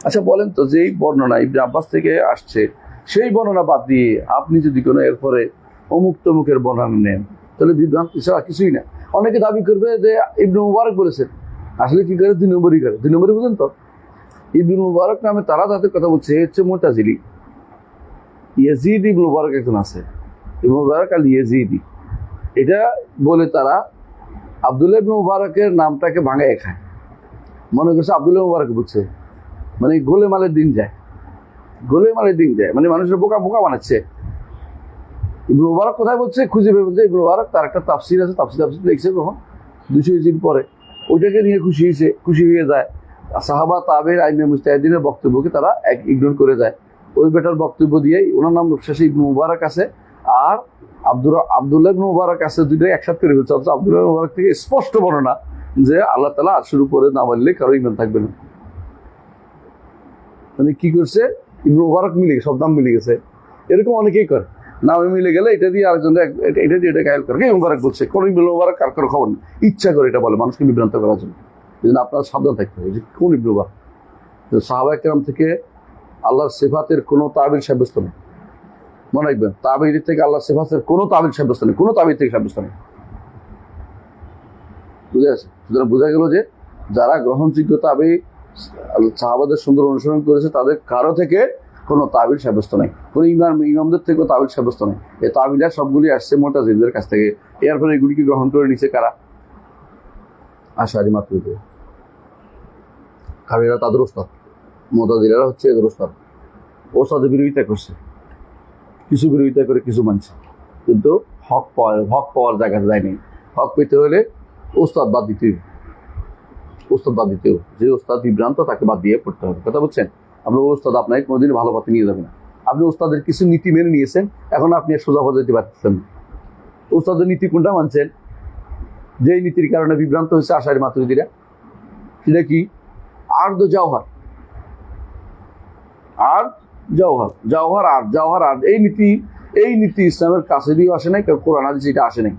আচ্ছা বলেন তো, যেই বর্ণনা ইবনে আব্বাস থেকে আসছে সেই বর্ণনা বাদ দিয়ে আপনি যদি কোনো এরপরে অমুক তমুকের বর্ণনা নেন তাহলে বিভ্রান্তি ছাড়া কিছুই না। অনেকে দাবি করবে যে ইবনে মুবারক বলেছেন, আসলে কি করে? 2 নম্বরই করে। 2 নম্বরই বুঝেন তো? ইবনে মুবারক নামে তারা যাদের কথা বলছে হচ্ছে মুতাজিলি। ইয়াজিদ ইবনে মুবারক একজন আছে, ইবনে মুবারক আল ইয়াজিদি, এটা বলে তারা আব্দুল্লাহ ইবনে মুবারকের নামটাকে ভাঙায় খায়, মনে করছে আব্দুল্লাহ মুবারক বুঝছে, মানে গোলেমালের দিন যায়, গোলেমালের দিন যায়, মানে মানুষের বোকা বোকা বানাচ্ছে। ইবনে মুবারক কোথায় বলছে খুঁজে পেয়ে বলছে, ইবনে মুবারক তার একটা তাফসির আছে, তাফসির লিখছে কখন 200 হিজরি পরে, ওইটাকে নিয়ে খুশি হয়ে যায়। সাহাবা তাবেঈন আইমে মুজতাহিদিনের বক্তব্যকে তারা ইগনোর করে যায়। ওই বেটার বক্তব্য দিয়েই ওনার নাম শেষে ইবনে মুবারক আছে আর আব্দুল্লাহ ইবনে মুবারক আছে, দুইটাই একসাথে করে ফেলছে। অথচ আব্দুল্লাহ ইবনে মুবারক থেকে স্পষ্ট বর্ণনা যে আল্লাহ তাআলা আরশের উপরে না মানলে কারো ঈমান থাকবে না। মানে কি করছে? ইবনে মুবারক মিলে গেছে, সব নাম মিলে গেছে। এরকম অনেকেই করে, নামে মিলে গেলে এটা দিয়ে আরেকজন এটা দিয়ে এটা গায়েল করে, কে মুবারক বলছে, কোন ইবনে মুবারক কার কোনো খবর নেই, ইচ্ছা করে এটা বলে মানুষকে বিভ্রান্ত করার জন্য। এই জন্য আপনার সাবধান থাকতে হবে যে কোন ইবনে মুবারক। সাহাবায়ে কেরাম থেকে আল্লাহর সিফাতের কোনো তাবিল সাব্যস্ত নেই, মনে রাখবেন। তাবির থেকে আল্লাহর সিফাতের কোনো তাবিল সাব্যস্ত নেই, কোনো তাবির থেকে সাব্যস্ত নেই। বুঝে আছে? সুতরাং বোঝা গেল যে যারা গ্রহণযোগ্য তাবি সাহাবাদের সুন্দর অনুসরণ করেছে তাদের কারো থেকে কোনো তাবিল সাব্যস্ত নেই, কোনো ইমামদের থেকেও তাবিল সাব্যস্ত নেই। এই তাবিলা সবগুলি আসছে মুতাজিলিদের কাছ থেকে। এরপরে এগুলিকে গ্রহণ করে নিচ্ছে কারা? আশারি মাতুরিদি, কারণ এরা তাদের ওস্তাদ। মুতাজিলারা হচ্ছে এদের ওস্তাদ, ওস্তাদের বিরোধিতা করছে, কিছু বিরোধিতা করে কিছু মানছে, কিন্তু হক পাওয়ার জায়গাতে যায়নি। হক পেতে হলে ওস্তাদ বাদ দিতে হবে, ওস্তাদ বাদ দিতে হবে। যে ওস্তাদ বিভ্রান্ত তাকে বাদ দিয়ে পড়তে হবে। কথা বলছেন? আপনার ওস্তাদ আপনাকে কোনোদিন ভালো পথে নিয়ে যাবে না। আপনি ওস্তাদের কিছু নীতি মেনে নিয়েছেন, এখন আপনি সোজা পথে যেতে পারতেছেন না। ওস্তাদের নীতি কোনটা মানছেন? যেই নীতির কারণে বিভ্রান্ত হয়েছে আশারি মাতুরিদিরা, সেটা কি? আর্দ জাওহার, আর জাওহার এই নীতি ইসলামের কাছে দিয়েও আসে নাই, কোরআন হাদিস এটা আসে নাই,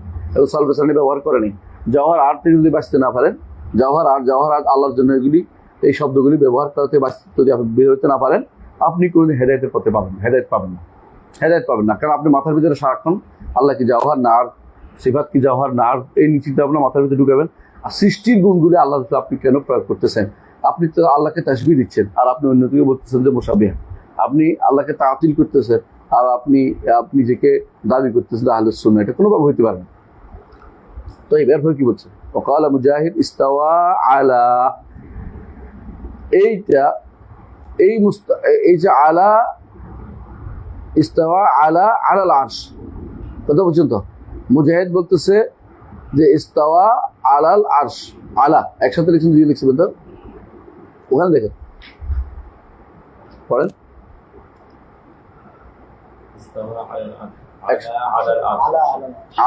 সালভেশনে ব্যবহার করে নাই। জাওহার আর থেকে যদি বাঁচতে না পারেন, জাওহার আর আল্লাহর জন্য এগুলি, এই শব্দগুলি ব্যবহার করতে বাঁচতে যদি আপনি বের হতে না পারেন, আপনি কোনোদিন হেদায়েতের পথে হেদায়েত পাবেন না। কারণ আপনি মাথার ভিতরে সারাক্ষণ আল্লাহ কি জাওহার না, আর সিফাত কি জাওহার না, আর এই নীতিটা আপনার মাথার ভিতরে ঢুকাবেন। আর সৃষ্টির গুণগুলি আল্লাহর আপনি কেন প্রয়োগ করতেছেন? আপনি তো আল্লাহকে তাসবিহ দিচ্ছেন আর আপনি অন্যদিকে বলতেছেন যে মুশাবিহ। আপনি আল্লাহকে তাআতিল করতেছেন আর আপনি নিজেকে দাবি করতেছেন আহলুস সুন্নাহ। এটা কোনোভাবে হইতে পারে না। তো এরপর কি বলছে? ওয়াকালা মুজাহিদ ইস্তাওয়া আলা, এইটা এই যে আলা, ইস্তাওয়া আলা আলাল আরশ, কথা বলছেন তো? মুজাহিদ বলতেছে যে ইস্তাওয়া আলাল আরশ, আলা একসাথে লিখছেন, দুই লিখছেন তো, ওখানে দেখেন পড়েন।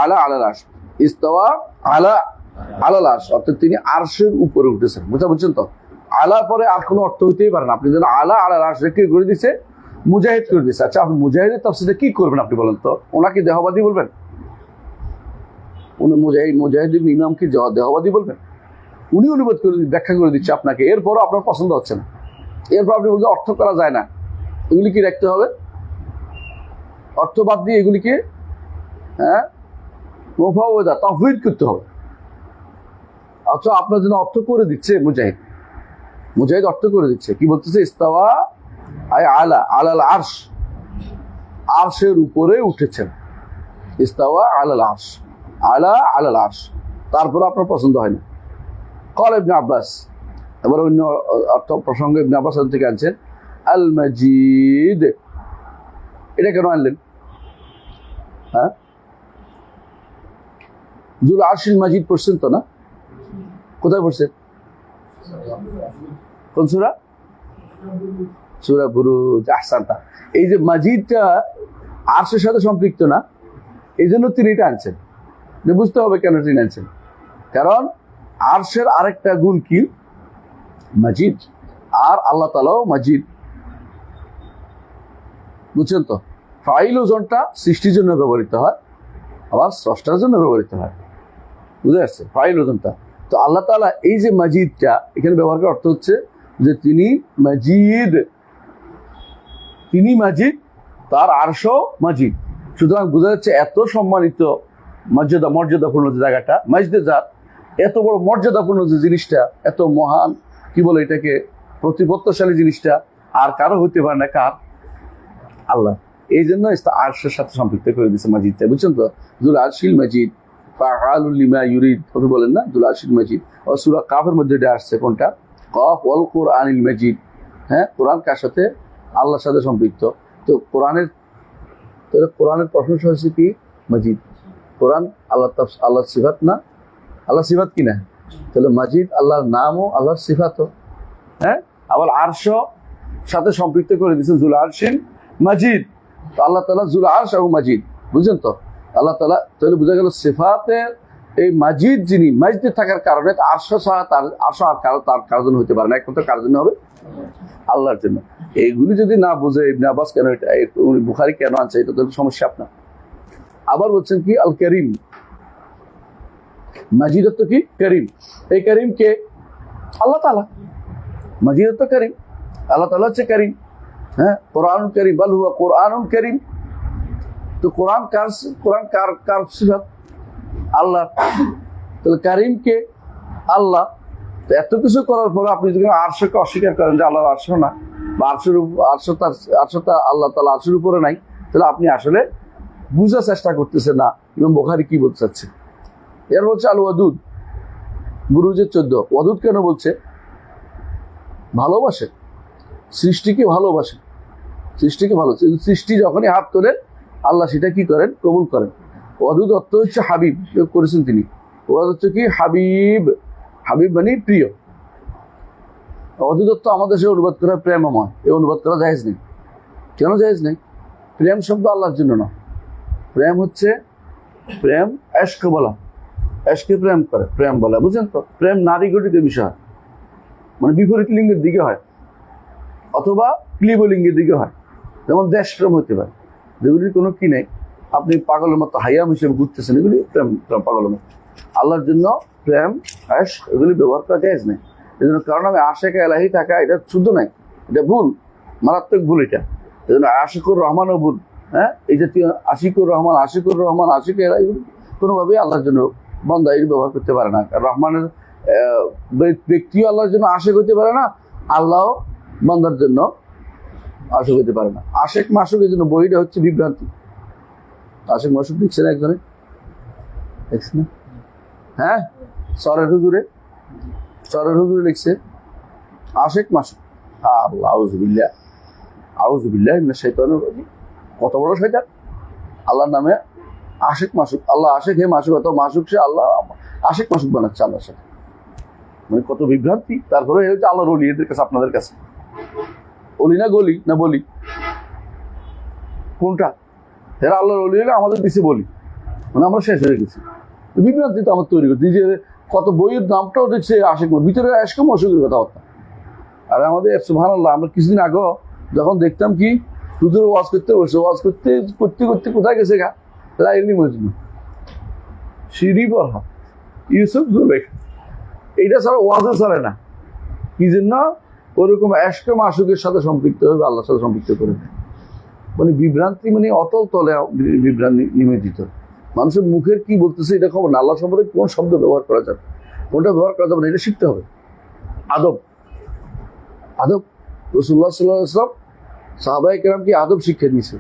আলা আলাল আরশ, ইস্তাওয়া আলা আলাল আরশ, অর্থাৎ তিনি আরশের উপরে উঠেছেন। বুঝা বলছেন তো? আলা পরে আর কোনো অর্থ হইতেই পারে না। আপনি যেন আলা আলাল আরশ কে করে দিছে? মুজাহিদ করে দিছে। আচ্ছা, আপনি মুজাহিদের তাফসীরে কি করবেন আপনি বলেন তো? ওনাকে দেহবাদী বলবেন? উনি মুজাহিদ ইবনে ইমাম কি দেহবাদী বলবেন? উনি অনুবাদ করে ব্যাখ্যা করে দিচ্ছে আপনাকে, এরপরও আপনার পছন্দ হচ্ছে না। এরপর আপনি বলছেন অর্থ করা যায় না। এগুলি কি রাখতে হবে? অর্থ বাদ দিয়ে এগুলিকে মুফাওয়াদা তাফওয়িদ করতে হবে। আচ্ছা, আপনার জন্য অর্থ করে দিচ্ছে মুজাহিদ অর্থ করে দিচ্ছে। কি বলতেছে? ইস্তাওয়া আয় আলা আলাল আরশ, আরশের উপরে উঠেছেন। ইস্তাওয়া আলাল আরশ, আলা আলাল আরশ। তারপর আপনার পছন্দ হয় না। ক্বালা ইবনে আব্বাস, এবার অন্য অর্থ প্রসঙ্গে ইবনে আব্বাস থেকে আনছেন আল মাজিদ। এটা কেন আনলেন? জুল আরশিল মাজিদ পড়ছেন তো না? কোথায় পড়ছেন? কোন সূরা? সূরা বুরুজ, আহসানতা। এই যে মাজিদটা আরশের সাথে সম্পৃক্ত না, এই জন্য তিনি এটা আনছেন। বুঝতে হবে কেন তিনি আনছেন, কারণ আরশের আরেকটা গুণ কি, মাজিদ। আর আল্লাহ তাআলাও মাজিদ, বুঝছেন তো? ফাইল ওজনটা সৃষ্টির জন্য ব্যবহৃত হয়, আবার স্রষ্টার জন্য ব্যবহৃত হয়, বুঝে আসছে ফাইল ওজনটা। তো আল্লাহ তাআলা এই যে মাজিদটা এখানে ব্যবহার করার অর্থ হচ্ছে যে তিনি মাজিদ, তিনি মাজিদ, তার আরশও মাজিদ। সুতরাং বোঝা যাচ্ছে এত সম্মানিত মর্যাদাপূর্ণ যে জায়গাটা মাজিদে জাত, এত বড় মর্যাদাপূর্ণ যে জিনিসটা, এত মহান কি বলে এটাকে, প্রতিপত্তশালী জিনিসটা আর কারো হইতে পারে না, কার? আল্লাহ। এই জন্য আরশের সাথে সম্পৃক্ত করে দিচ্ছে মাজিদটা, বুঝছেন তো? যুল আরশিল মাজিদ, ফাআলুল লিমা ইউরিদ, কবি বলেন না যুল আরশিল মাজিদ। ও সূরা কাফের মধ্যে এটা আসছে, কোনটা? কফ ওয়াল কুরআনিল মাজিদ। হ্যাঁ, কোরআন কার সাথে? আল্লাহর সাথে সম্পৃক্ত। তো কোরআনের প্রশংসা হচ্ছে কি? মাজিদ। কোরআন আল্লাহর সিফাত না? আল্লাহর সিফাত কি না? তাহলে মাজিদ আল্লাহর নামও, আল্লাহর সিফাতও। হ্যাঁ, আবার আরশ সাথে সম্পৃক্ত করে দিয়েছেন যুল আরশিল মাজিদ। তো আল্লাহ তাআলা যুল আরশ এবং মাজিদ, বুঝছেন তো? আল্লাহ তাআলা, তাহলে বোঝা গেল সিফাতের এই মাজিদ, যিনি মাজিদে থাকার কারণে আরশ ছাড়া তার আরশ আর তার কার জন্য হতে পারে না, একমাত্র কার জন্য হবে? আল্লাহর জন্য। এইগুলি যদি না বুঝে ইবনে আব্বাস কেন এটা, বুখারী কেন আনছে, এটা তো সমস্যা আপনার। আবার বলছেন কি আল করিম, মাজিদত্ব কি? করিম। এই করিম কে? আল্লাহ তাআলা। মাজিদত্ব করিম, আল্লাহ তাআলা হচ্ছে করিম। হ্যাঁ, কোরআনুল করিম, বাল হুয়া কোরআনুল করিম। তো কোরআন কার সিফাত? আল্লাহ। তাহলে করিম কে? আল্লাহ। তো এত কিছু করার পরে আপনি যদি আরশকে অস্বীকার করেন যে আল্লাহর আরশ না, বা আরশটা আল্লাহ তাআলা আরশের উপরে নাই, তাহলে আপনি আসলে বুঝার চেষ্টা করতেছেন না ইমাম বুখারী কি বলতে চাচ্ছে। এর হচ্ছে আল ওয়াদুদ, বুরুজের 14। ওয়াদুদ কেন বলছে? ভালোবাসে, সৃষ্টিকে ভালোবাসে, সৃষ্টিকে ভালো। সৃষ্টি যখনই হাত তোলে আল্লাহ সেটা কি করেন? কবুল করেন। ওয়াদুদ অর্থ হচ্ছে হাবিব, করেছেন তিনি। ওয়াদুদ হচ্ছে কি? হাবিব। হাবিব মানে প্রিয়। ওয়াদুদ অর্থ আমাদের দেশে অনুবাদ করা প্রেমময়, এই অনুবাদ করা জায়েজ নেই। কেন জায়েজ নেই? প্রেম শব্দ আল্লাহর জন্য না। প্রেম হচ্ছে, প্রেম এশক বলা, এশকে প্রেম করে, প্রেম বলা, বুঝছেন তো? প্রেম নারী গঠিত বিষয়, মানে বিপরীত লিঙ্গের দিকে হয়, অথবা ক্লিব লিঙ্গের দিকে হয়। যেমন দেশপ্রেম হতে পারে, যেগুলির কোনো কি নেই, আপনি পাগলের মতো হাইয়াম হিসেবে ঘুরতেছেন, এগুলি প্রেম, পাগলের মতো। আল্লাহর জন্য প্রেম, এশক এগুলি ব্যবহার করা জায়েজ নেই। এই জন্য কারণ আমি আশেক এলাহি থাকা, এটা শুদ্ধ নাই, এটা ভুল, মারাত্মক ভুল এটা। এই জন্য আশিকুর রহমানও ভুল। হ্যাঁ, এই জাতীয় আশিকুর রহমান, আশিক এলাহি কোনোভাবেই আল্লাহর জন্য বান্দা এর ব্যবহার করতে পারে না। রহমানের ব্যক্তিও আল্লাহর জন্য আশিক হতে পারে না, আল্লাহ বান্দার জন্য আশিক হতে পারে না। আশেক মাসুকের জন্য বইটা হচ্ছে বিভ্রান্তি। আশেক মাসুক দেখছেন একজনে, দেখছেন না? হ্যাঁ, সরের হুজুরে লিখছে আশেক মাসুক। আল্লাহ আউযুবিল্লাহ মিনাশ শাইতানির রাজিম। কত বড় শয়তান! আল্লাহর নামে আশেক মাসুক, আল্লাহ আশেক, হে মাসুক, অত মাসুক সে, আল্লাহ আশেক মাসুক বানাচ্ছে আল্লাহর সাথে, মানে কত বিভ্রান্তি। তারপরে হচ্ছে আল্লাহর ওলি, এদের কাছে, আপনাদের কাছে অলি না গলি না বলি, কোনটা? এরা আল্লাহর ওলি হলে আমাদের দিছে বলি, মানে আমরা শেষ হয়ে গেছি। বিভ্রান্তি তো আমার তৈরি করছে। নিজের কত বইয়ের নামটাও দেখছে আশেক, ভিতরে আশকে মশুকের কথাবার্তা। আর আমাদের সুবহানাল্লাহ, আমরা কিছুদিন আগে যখন দেখতাম কি হুজুর ওয়াজ করতে বসে, ওয়াজ করতে কোথায় গেছে গা? লাইলি মজনু, শিরি পড়া, ইউসুফ জুলেখা, এইটা ছাড়া ওয়াজে চলে না। কি জন্য? ওরকম আশকে মাসুকের সাথে সম্পৃক্ত হবে, আল্লাহর সাথে সম্পৃক্ত করে, মানে বিভ্রান্তি, মানে অতল তলে বিভ্রান্তি নিবেদিত। মানুষের মুখের কি বলতেছে এটা খবর না, আল্লাহ সম্পর্কে কোন শব্দ ব্যবহার করা যাবে, কোনটা ব্যবহার করা যাবে না, এটা শিখতে হবে। আদব রাসূলুল্লাহ সাল্লাল্লাহু আলাইহি ওয়াসাল্লাম সাহাবায়ে কেরামকে আদব শিক্ষা দিয়েছে।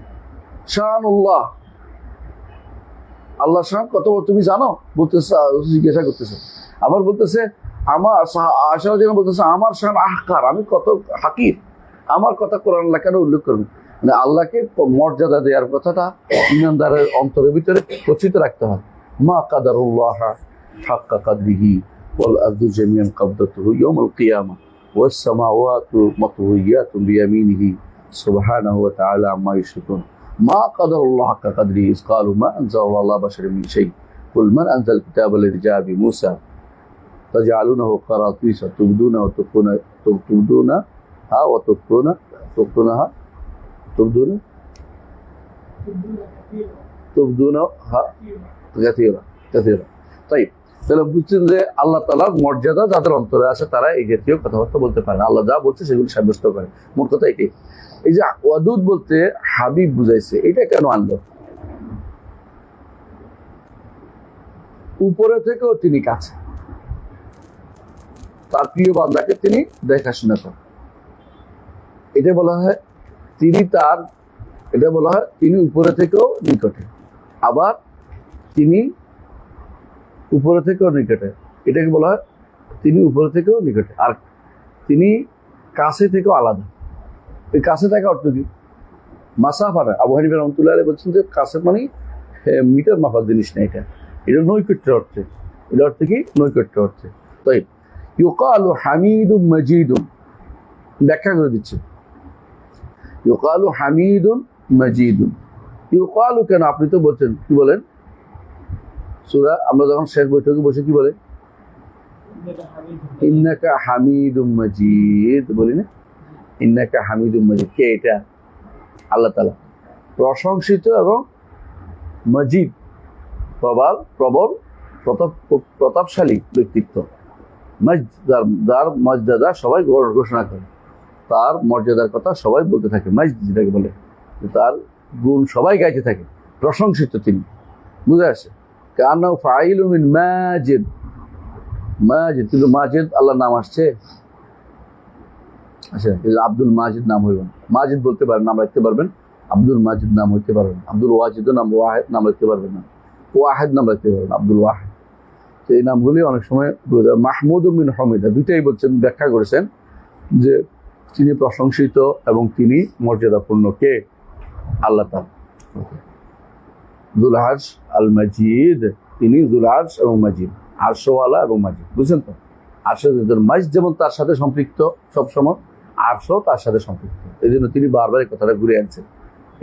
শানুল্লাহ, আল্লাহ শান কত বড় তুমি জানো? বলতেছে, জিজ্ঞাসা করতেছে। আবার বলতেছে আমার আয়েশা রাদিয়াল্লাহু বলতেছে আমার শান আহকার, আমি কত হাকির, আমার কথা কোরআন কেন উল্লেখ করবে? মানে আল্লাহকে মর্যাদা দেওয়ার কথাটা ইমানদারের অন্তরের ভিতরে প্রচিত রাখতে হয়। মা কাদারুল্লাহ হাক্কা কাদরিহি ওয়াল আরদু জামিআন কাবদাতুহু ইয়াউমাল কিয়ামা والسماوات مطويات بيمينه سبحانه وتعالى عما يشركون ما قدر الله حق قدره إذ قالوا ما أنزل الله بشر من شيء قل من أنزل الكتاب الذي جاء بموسى تجعلونه قراطيس تبدونها كثيرا طيب তাহলে বুঝছেন যে আল্লাহ তাআলার মর্যাদা যাদের অন্তরে আছে তারা এই জাতীয় কথাবার্তা বলতে পারে না। আল্লাহ যা বলছে সেগুলো সাব্যস্ত করে। মোট কথা এটাই। এই যে ওয়াদুদ বলতে হাবিব বুঝাইছে, এটা কেন আনলো? উপরে থেকেও তিনি কাছে, তার প্রিয় বান্দাকে তিনি দেখাশোনা করেন। এটা বলা হয় তিনি উপরে থেকেও নিকটে, আবার তিনি উপরে থেকেও নিকটে, এটাকে বলা হয় তিনি উপরে থেকেও নিকটে, আর তিনি কাছে থেকেও আলাদা। এই কাছে থাকা অর্থ কি? মাসাফা না। আবু হানিফা রাহমাতুল্লাহ আলাইহি বলছেন যে কাছে মানে মিটার মাপার জিনিস না, এটা নৈকট্যের অর্থে। এটা অর্থে কি? নৈকট্য অর্থে। তাই ইউকালু হামিদুম মাজিদুম, ব্যাখ্যা করে দিচ্ছে। ইউকালু হামিদুন মাজিদুন, ইউকালু কেন? আপনি তো বলছেন, কি বলেন? সূরা আমরা যখন শেষ বৈঠকে বসে কি বলে? ইন্নাকা হামিদুম মাজিদ বলি না? ইন্নাকা হামিদুম মাজিদ। কে এটা? আল্লাহ তাআলা প্রশংসিত এবং মাজিদ প্রবল প্রতাপশালী ব্যক্তিত্ব। যার মর্যাদা সবাই ঘোষণা করে, তার মর্যাদার কথা সবাই বলতে থাকে। মাজিদ যেটাকে বলে, তার গুণ সবাই গাইতে থাকে, প্রশংসিত তিনি। বুঝে আসে? কানাউ ফাইলু মিন মাজিদ, মাজিদ, কিন্তু মাজিদ আল্লাহর নাম আসছে। আচ্ছা, আব্দুল মাজিদ নাম হইবেন, মাজিদ বলতে পারেন, নাম রাখতে পারবেন। আব্দুল মাজিদ নাম হইতে পারবেন, আব্দুল ওয়াজিদ নাম, ওয়াহেদ নাম রাখতে পারবেন না, ওয়াহেদ নাম রাখতে পারবেন, আব্দুল ওয়াহেদ। তো এই নামগুলি অনেক সময় মাহমুদ মিন হামিদা, দুইটাই বলছেন, ব্যাখ্যা করেছেন যে তিনি প্রশংসিত এবং তিনি মর্যাদাপূর্ণ। কে? আল্লাহ তাআলা। যুল আরশ আল মাজিদ, তিনি যুল আরশ এবং মাজিদ, আরশওয়ালা এবং মাজিদ। বুঝছেন তো? আরশের মাজিদ যেমন তার সাথে সম্পৃক্ত সবসময়, আরশও তার সাথে সম্পৃক্ত। এই জন্য তিনি বারবার এই কথাটা ঘুরে আনছেন।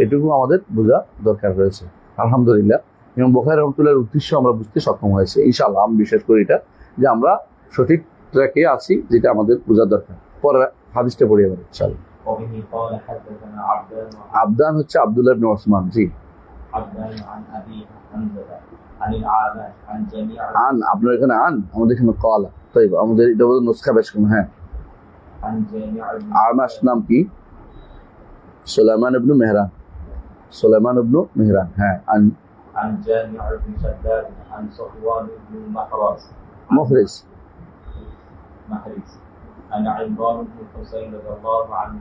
এটুকু আমাদের বোঝা দরকার রয়েছে। আলহামদুলিল্লাহ, ইমাম বুখারী রাহমাতুল্লাহর উদ্দেশ্য আমরা বুঝতে সক্ষম হয়েছে। ইনশাআল্লাহ আমি বিশ্বাস করি এটা, যে আমরা সঠিক ট্র্যাকে আছি, যেটা আমাদের বোঝা দরকার। পরে হাদিসটা পড়ি আবার ইনশাআল্লাহ। আবদান হচ্ছে আব্দুল্লাহ ইবনে ওসমান। জি, আন, আপনার এখানে আন, আমাদের এখানে কলা। তাই আমাদের এটা বলতে নুসখা বেশ কম। হ্যাঁ, আমাশ নাম কি? সুলাইমান ইবনে মেহরান, সুলাইমান ইবনে মেহরান। হ্যাঁ, আন جامع بن شداد عن صفوان بن محرز عن عمران بن حسين رضي الله عنه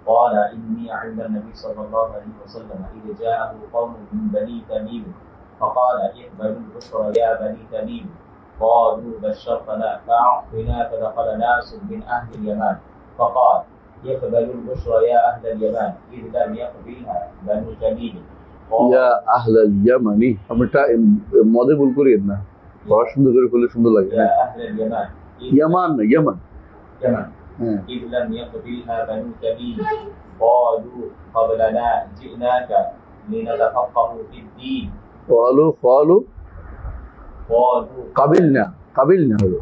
قال إني عند النبي صلى الله عليه وسلم إذ جاءه قوم من بني تميم فقال اقبلوا البشرى يا بني تميم قالوا بشرتنا فأعطنا فدخل ناس من أهل اليمان فقال اقبلوا البشرى يا أهل اليمان إذ لم يقبلها بنو تميم ইয়া আহলাল ইয়ামানি। আমরা মদে ভুল করি না, পড়া সুন্দর করে করলে সুন্দর লাগে। ইয়া আহলাল ইয়ামান, ইয়ামান না, ইয়ামান। হ্যাঁ, إذ لم يقبلها بنو تميم قالوا قبلنا جئناك لنتفقه في الدين قالوا قبلنا হলো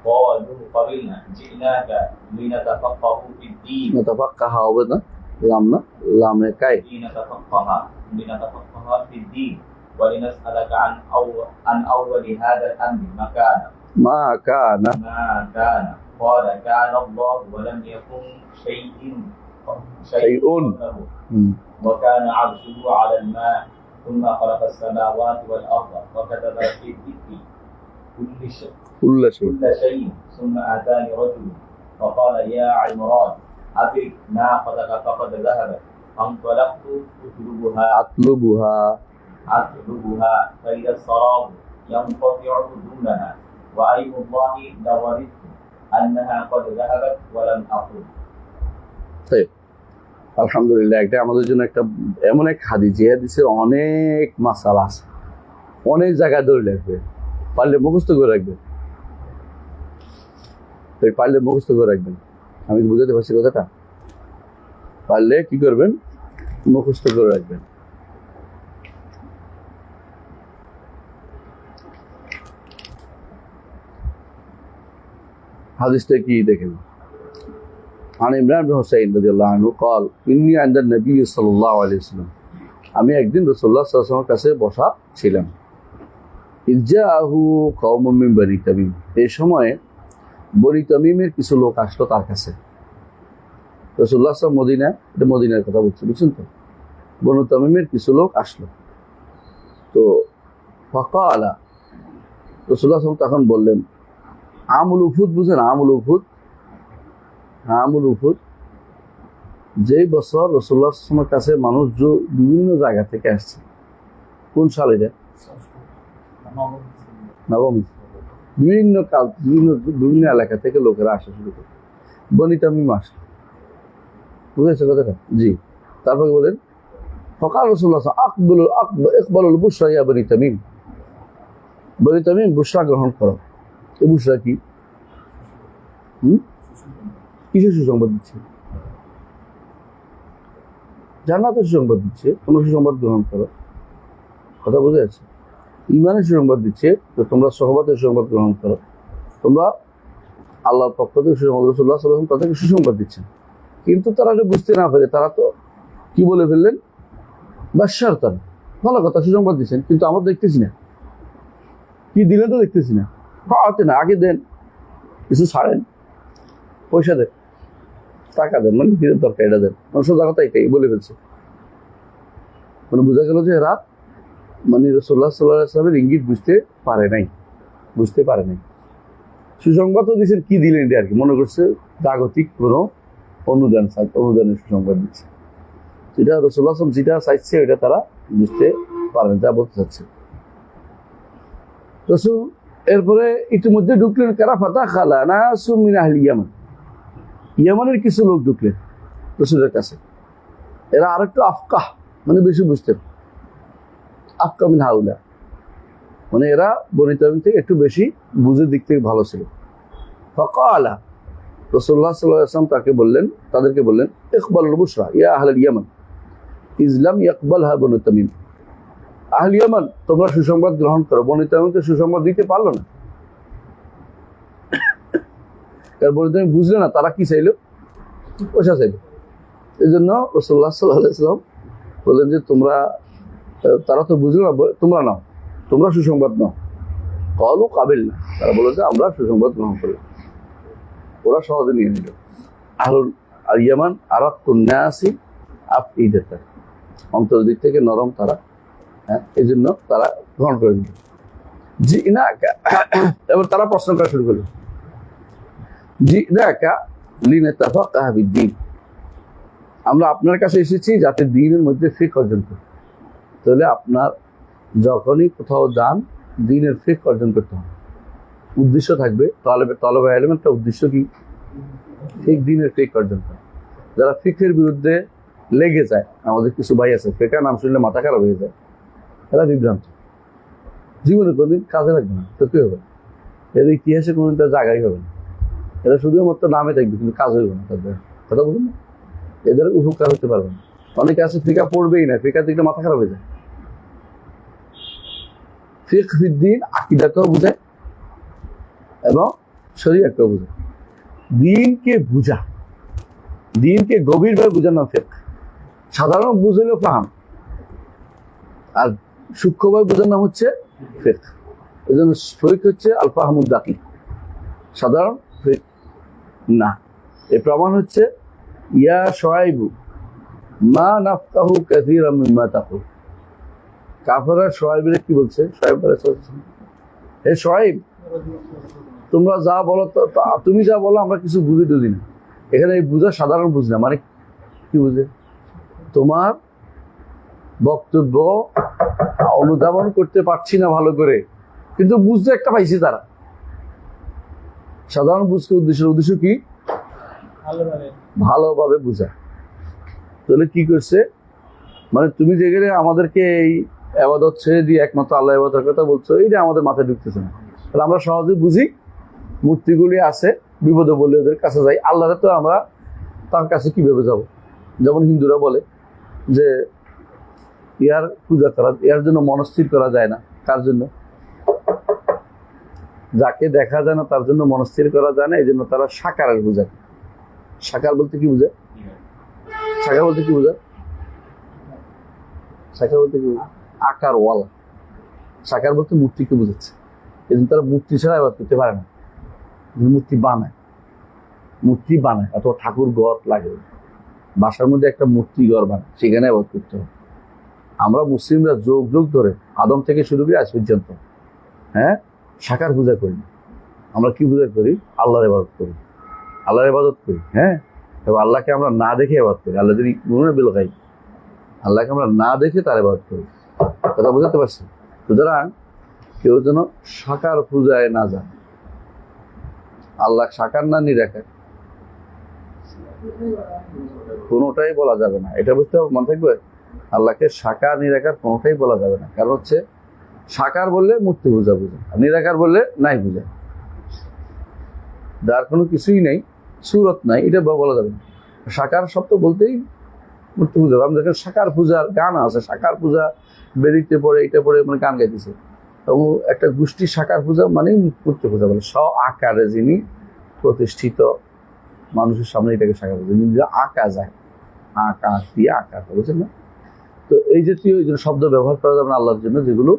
قالوا قبلنا جئناك لنتفقه في الدين نتفقه হবে না, লামনা লামে কাই لنتفقه في الدين ولنسألك عن أول هذا الأمر ما كان قال كان الله ولم يكن شيء وكان عرشه على الماء ثم خلق السماوات والأرض وكتب في الذكر كل شيء ثم آتاني رجل فقال يا عمران أدرك ناقتك فقد ذهبت فانطلقت أطلبها فإذا السراب ينقطع دونها وأيم الله لوددت أنها قد ذهبت ولم أقل। আলহামদুলিল্লাহ, এটা আমাদের জন্য একটা এমন এক হাদিস, যে হাদিসের অনেক মাসালা আছে, অনেক জায়গায় ধরে রাখবে, পারলে মুখস্থ করে রাখবে। পারলে মুখস্থ করে রাখবেন। আমি কি বুঝাতে পারছি কথাটা? পারলে কি করবেন? মুখস্থ করে রাখবেন। হাদিসটা কি দেখেন। عن عمران بن حسين رضي الله عنه قال إني عند النبي صلى الله عليه وسلم আমি একদিন রাসূলুল্লাহ সাল্লাল্লাহু আলাইহি ওয়াসাল্লামের কাছে বসা ছিলাম। ইজাহু কওমুম মিন বনি তামিম, এই সময়ে বনি তামিমের কিছু লোক আসলো তার কাছে। রাসূলুল্লাহ সাল্লাল্লাহু আলাইহি ওয়াসাল্লাম মদিনা, এটা মদিনার কথা বলছি, বুঝছেন তো? বনি তামিমের কিছু লোক আসলো। তো ফাকালা, রাসূলুল্লাহ সাল্লাল্লাহু আলাইহি ওয়াসাল্লাম তখন বললেন, আমুল উফুদ বুঝেন? আমুল উফুদ, আমুল উফুদ যেই বছর রাসূলুল্লাহ সাল্লাল্লাহু আলাইহি ওয়াসাল্লামের কাছে মানুষ বিভিন্ন জায়গা থেকে আসছে। কোন সালে? নবম। বিভিন্ন কাল, বিভিন্ন এলাকা থেকে লোকেরা আসা শুরু করে। বনি তামিম আসলো, বুঝেছে কথাটা? জি। তারপরে বলেন ফাকাল রাসূলুল্লাহ ইকবালুল বুশরা ইয়া বনি তামিম, বনি তামিম বুশরা গ্রহণ করো। এই বুশরা কি? কিসের সুসংবাদ দিচ্ছে? জান্নাতের সুসংবাদ দিচ্ছে। তোমরা সুসংবাদ গ্রহণ করো। কথা বুঝে যাচ্ছে? ইমানের সুসংবাদ দিচ্ছে, তো তোমরা সহবতের সুসংবাদ গ্রহণ করো। তোমরা আল্লাহর পক্ষ থেকে সুসংবাদ, রাসূলুল্লাহ সাল্লাল্লাহু আলাইহি ওয়াসাল্লাম তাদেরকে সুসংবাদ দিচ্ছেন। কিন্তু তারা যে বুঝতে না পারে, তারা তো কি বলে ফেললেন? বাশশারতান, ভালো কথা, সুসংবাদ দিচ্ছেন, কিন্তু আমরা দেখতেছি না। কি দিলেন তো দেখতেছি না। পাওয়াতে না, আগে দেন, কিছু ছাড়েন, পয়সা দেন, টাকা দেন, মানে দিনের দরকার এটা দেন। সোজা কথা এটাই বলে ফেলছে। মানে বোঝা গেল যে এরা মানে রাসূলুল্লাহ সাল্লাল্লাহু আলাইহি ওয়াসাল্লামের ইঙ্গিত বুঝতে পারে নাই। সুসংবাদও দিচ্ছেন, কি দিলেন এটা আর কি মনে করছে জাগতিক কোনো অনুদানের সুসংবাদ দিচ্ছে। যেটা রাসূলুল্লাহ সাল্লাল্লাহু আলাইহি ওয়াসাল্লাম যেটা চাইছে ওইটা তারা বুঝতে পারেন, যা বলতে চাচ্ছে রাসূল। এরপরে ইতিমধ্যে ঢুকলেন কারা, ফাতাখালা নাসু মিন আহলি ইয়ামান, ইয়ামানের কিছু লোক ঢুকলেন রাসূলের কাছে। এরা আরেকটু আফকাহ, মানে বেশি বুঝতেন। আফকা মিন হাউলা, মানে এরা বনি তামিম থেকে একটু বেশি বুঝের দিক থেকে ভালো ছিল। ফাকালা, রাসূলুল্লাহ সাল্লাল্লাহু আলাইহি ওয়াসাল্লাম তাদেরকে বললেন ইকবালুল বুশরা ইয়া আহলাল ইয়ামান ইসলাম ইয়াকবালহা বনি তামিম, আহল ইয়ামান তোমরা সুসংবাদ গ্রহণ করো। বনি তামিম তো সুসংবাদ দিতে পারলো না, কারণ বনি তামিম বুঝলে না তারা কি চাইলো, পয়সা চাইলো। এই জন্য রাসূলুল্লাহ সাল্লাল্লাহু আলাইহি ওয়াসাল্লাম বললেন যে তারা তো বুঝলো না, তোমরা নাও, তোমরা সুসংবাদ নাও। কলু কাবিল না, তারা বললো যে আমরা সুসংবাদ গ্রহণ করলাম। ওরা সহজে নিয়ে নিল। আহলুল ইয়ামান আরাকুন নাসি আফইদাতান, অন্তর দিক থেকে নরম তারা, হ্যাঁ, এই জন্য তারা গ্রহণ করে নিল। জি না, এবার তারা প্রশ্ন করা শুরু করলো, জি না লিনাতাফাক্কাহা ফিদ্দীন, আমরা আপনার কাছে এসেছি যাতে দ্বীনের মধ্যে ফিকহ অর্জন করি। তাহলে আপনার যখনই কোথাও যান, দ্বীনের ফিকহ অর্জন করতে হবে, উদ্দেশ্য থাকবে। তলবে ইলম একটা উদ্দেশ্য কি? ঠিক দ্বীনের ফিকহ অর্জন করা। যারা ফিকহের বিরুদ্ধে লেগে যায়, আমাদের কিছু ভাই আছে ফিকহ নাম শুনলে মাথা খারাপ হয়ে যায়, এরা বিভ্রান্ত, জীবনে কোনদিন কাজে লাগবে না, সত্যি হবে, এদের ইতিহাসে কোনদিন তার জায়গায় হবে না। এরা শুধুমাত্র নামে থাকবে, কিন্তু কাজ হইবে না তাদের। কথা বলুন না, এদের উপকার হতে পারবে না। অনেকে আছে ফিকা পড়বেই না, ফিকা দিকটা মাথা খারাপ হয়ে যায়। ফিকহ ফিদ্দীন আকীদাকেও বোঝায় এবং শরীয়তকেও বোঝায়। দ্বীনকে বুঝা, দ্বীনকে গভীরভাবে বোঝানো ফিকহ। সাধারণ বুঝলে ফাহাম, আর সূক্ষ্মভাবে বোঝার নাম হচ্ছে ফিকহ। এই জন্য ফিকহ হচ্ছে আল ফাহমুদ দাকিক, সাধারণ ফিকহ না। এর প্রমাণ হচ্ছে ইয়া শুআইবু মা নাফকাহু কাসীরাম মিম্মা তাকুল। কাফেররা শুআইবের কি বলছে? শুআইব আলাইহিস সালাম, হে শুআইব, তোমরা যা বলো, তুমি যা বলো আমরা কিছু বুঝি টুঝি না। এখানে এই বুঝা সাধারণ বুঝ না, মানে কি বুঝে? তোমার বক্তব্য অনুধাবন করতে পারছি না ভালো করে, কিন্তু বুঝতে একটা পাইছি তারা। সাধারণ বুঝতে উদ্দেশ্য কি? ভালোভাবে বুঝা। তাহলে কি করছে? মানে তুমি যেখানে আমাদেরকে এই ইবাদত ছেড়ে দিয়ে একমাত্র আল্লাহ ইবাদতের কথা বলছো, এইটা আমাদের মাথায় ঢুকতেছে না। তাহলে আমরা সহজে বুঝি মূর্তিগুলি আছে, বিপদে বললে ওদের কাছে যাই। আল্লাহরে তো আমরা তার কাছে কিভাবে যাব? যেমন হিন্দুরা বলে যে ইয়ার পূজা করা, এর জন্য মনস্থির করা যায় না। কার জন্য? যাকে দেখা যায় না তার জন্য মনস্থির করা যায় না, এই জন্য তারা সাকারের পূজা করে। সাকার বলতে কি বোঝায়? সাকার বলতে কি বোঝায়? সাকার বলতে কি? আকার ওয়ালা। সাকার বলতে মূর্তিকে বোঝাচ্ছে। এই জন্য তারা মূর্তি ছাড়া আবাদ করতে পারে না, মূর্তি বানায়। মূর্তি বানায় অথবা ঠাকুর ঘর লাগে, বাসার মধ্যে একটা মূর্তি ঘর বানায়, সেখানে আবাদ করতে হবে। আমরা মুসলিমরা যুগ যুগ ধরে আদম থেকে শুরু করে আজ পর্যন্ত সাকার পূজা করি না। আমরা কি পূজা করি? আল্লাহর ইবাদত করি, আল্লাহর ইবাদত করি। এবং আল্লাহকে আমরা না দেখে ইবাদত করি। আল্লাহ যদি মনে বিল গাই, আল্লাহকে আমরা না দেখে তার ইবাদত করি। কথা বুঝতে পারছি? সুতরাং কেউ যেন সাকার পূজায় না যায়। আল্লাহ সাকার না নিরাকার কোনোটাই বলা যাবে না। এটা বুঝতে হবে, মনে থাকবে। আল্লাহকে সাকার নিরাকার কোনোটাই বলা যাবে না। কারণ হচ্ছে সাকার বললে মূর্তি পূজা বোঝায়, আর নিরাকার বললে নাই বোঝায়। যার কোনো কিছুই নেই, সুরত নাই, এটা বলা যাবে না। সাকার শব্দ বলতেই মূর্তি পূজা। আমি দেখেন সাকার পূজার গান আছে, সাকার পূজা বেদিতে পড়ে, এটা পড়ে মানে গান গাইতেছে। এবং একটা গোষ্ঠী সাকার পূজা মানে মূর্তি পূজা বলে। স্ব আকারে যিনি প্রতিষ্ঠিত, মানুষের সামনে এটাকে সাকার পূজা, নিজে আঁকা যায়, আঁকা দিয়ে আঁকা, বুঝছেন না? তো এই জাতীয় শব্দ ব্যবহার করা যাবে না আল্লাহর জন্য, যেগুলো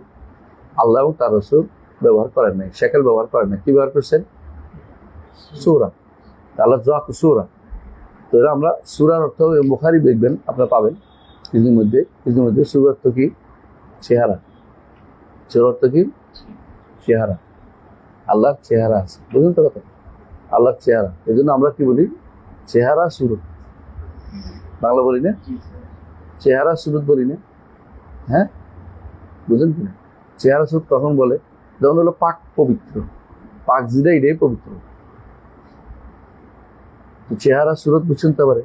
আল্লাহ এবং তার রাসূল ব্যবহার করেন নাই, শেকেল ব্যবহার করেন নাই। কি ব্যবহার করছেন? সূরা। আল্লাহ যত সূরা, তো এরা আমরা সূরার অর্থ বুখারী দেখবেন, আপনারা পাবেন কিছুর মধ্যে সূরার অর্থ কি? চেহারা। সূরার অর্থ কি? চেহারা। আল্লাহর চেহারা আছে, বুঝলেন তো কথা? আল্লাহর চেহারা, এই জন্য আমরা কি বলি? চেহারা সুরত। বাংলা বলি না, চেহারা সুরত বলি না। বুঝলেন কি? চেহারা সুরত কখন বলে? যেমন হলো পাক পবিত্র, পাক জিরা, এটাই পবিত্র। চেহারা সুরত বুঝছেন তো? পারে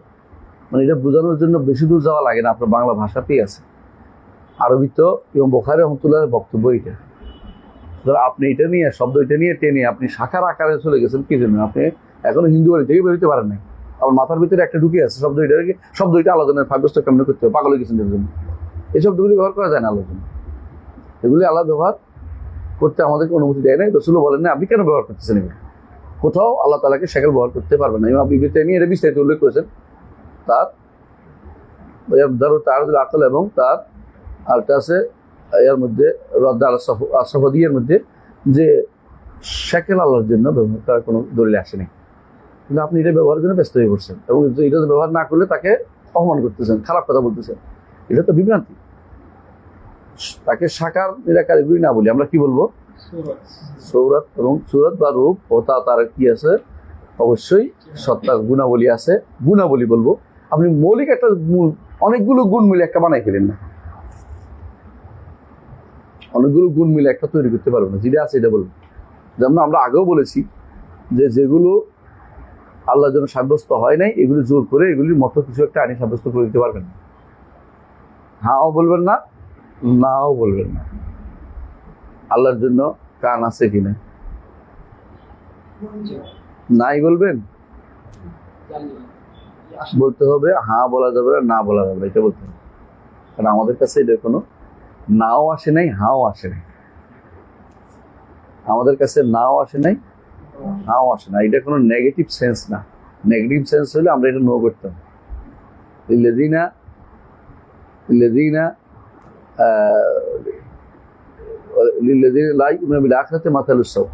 মানে এটা বোঝানোর জন্য বেশি দূর যাওয়া লাগে না, আপনার বাংলা ভাষাতেই আছে। আরবিত এবং বুখারী রাহমাতুল্লাহর বক্তব্য এটা। আপনি এটা নিয়ে শব্দ এটা নিয়ে টেনে আপনি শাখার আকারে চলে গেছেন, কি জন্য? আপনি এখনো হিন্দু বাড়ি থেকে বেরোতে পারেন নাই। আমার মাথার ভিতরে একটা ঢুকে আছে শব্দ এটা আলোচনা ফাইভস্টার কেমন করতে হবে, পাগল হয়ে গেছেন এর জন্য। এই শব্দগুলি ব্যবহার করা যায় না আলোচনা। এগুলি আল্লাহ ব্যবহার করতে আমাদেরকে অনুমতি দেয় না। রাসূলও বলেন না, আপনি কেন ব্যবহার করতেছেন? এগুলো কোথাও আল্লাহ তাআলাকে শেকেল ব্যবহার করতে পারবেন না। ইমাম ইবনে তাইমিয়া এটা বিস্তারিত উল্লেখ করেছেন তার দারুত তাআরুদুল আকল, এবং তার আরেকটা আছে এর মধ্যে রদ্দ আল সফদিয়ের মধ্যে, যে শেকেল আল্লাহর জন্য ব্যবহার করার কোনো দলিল আসেনি। কিন্তু আপনি এটা ব্যবহারের জন্য ব্যস্ত হয়ে পড়ছেন, এবং এটা ব্যবহার না করলে তাকে অপমান করতেছেন, খারাপ কথা বলতেছেন। এটা তো বিভ্রান্তি। তাকে সাকার নিরাকার এগুলি না বলি, আমরা কি বলবো? সৌরত। এবং সুরত বা রূপ ও তার কি আছে? অবশ্যই সত্তার গুণাবলী আছে, গুণাবলী বলবো। আপনি মৌলিক একটা অনেকগুলো গুণ মিলে একটা বানাই ফেলেন না, অনেকগুলো গুণ মিলে একটা তৈরি করতে পারবো না। যেটা আছে এটা বলবো। যেমন আমরা আগেও বলেছি যে যেগুলো আল্লাহর জন্য সাব্যস্ত হয় নাই, এগুলি জোর করে এগুলির মতো কিছু একটা আইনি সাব্যস্ত করে দিতে পারবেন না। হাও বলবেন না, নাও বলবেন না। আল্লাহর জন্য কান আছে কিনা নাই বলবেন, বলতে হবে। হ্যাঁ বলা যাবে না, না বলা যাবে না, এটা বলতে হবে। কারণ আমাদের কাছে এটা কোনো নাও আসে নাই, হাও আসে নাই। আমাদের কাছে নাও আসে নাই, হাও আসে না। এটা কোনো নেগেটিভ সেন্স না। নেগেটিভ সেন্স হলে আমরা এটা নো করতাম। লিল্লাযীনা লা ইউমিনুনা বিল আখিরাতি মাসালুস সাওয়া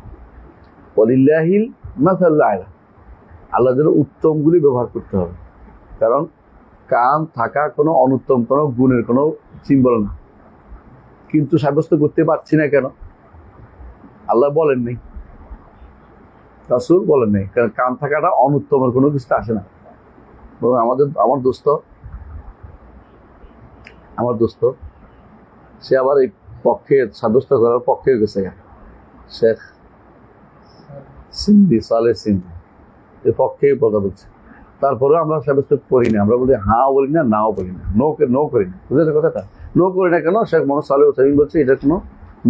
ওয়া লিল্লাহিল মাসালুল আ'লা। আল্লাহর জন্য উত্তমগুলি ব্যবহার করতে হবে। কারণ কান থাকা কোনো অনুত্তম কোনো গুণের কোনো সিম্বল না। কিন্তু সাব্যস্ত করতে পারছি না কেন? আল্লাহ বলেন নাই, রাসূল বলেন নাই। কারণ কান থাকাটা অনুত্তমের কোনো কিছু আসে না। এবং আমার দোস্ত সে আবার এই পক্ষে সাব্যস্ত করার পক্ষে গেছে, শেখ সিন্ধি, সালেহ সিন্ধি, এর পক্ষে কথা বলছে। তারপরে আমরা সাব্যস্ত করি না। আমরা বলি হাও বলি না, নাও বলি না, নো করি না। বুঝেছে কথাটা? নো করি না কেন? শেখ মোহাম্মদ সালেহ উসাইমিন বলছে এটা কোনো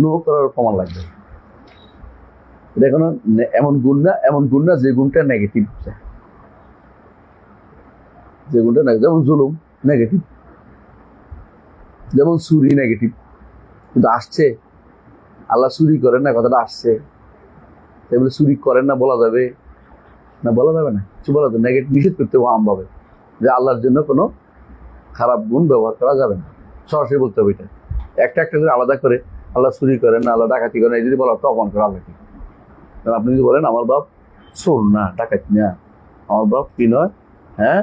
নো করার প্রমাণ লাগবে। দেখো না, এমন গুণ না যে গুণটা নেগেটিভ, যে গুণটা নেগেটিভ, যেমন জুলুম নেগেটিভ, যেমন চুরি নেগেটিভ, কিন্তু আসছে আল্লাহ চুরি করেন না, কথাটা আসছে, তাই বলে চুরি করেন না বলা যাবে না? বলা যাবে না, কিছু বলা যাবে, নেগেটিভ নিষেধ করতে হবে আমভাবে, যে আল্লাহর জন্য কোনো খারাপ গুণ ব্যবহার করা যাবে না, সরাসরি বলতে হবে। এটা একটা একটা করে আলাদা করে, আল্লাহ চুরি করেন না, আল্লাহ ডাকাতি করেন, এই যদি বলা তো অপমান করা আল্লাহকে। কারণ আপনি যদি বলেন আমার বাপ চোর না, ডাকাতি না, আমার বাপ কি নয়, হ্যাঁ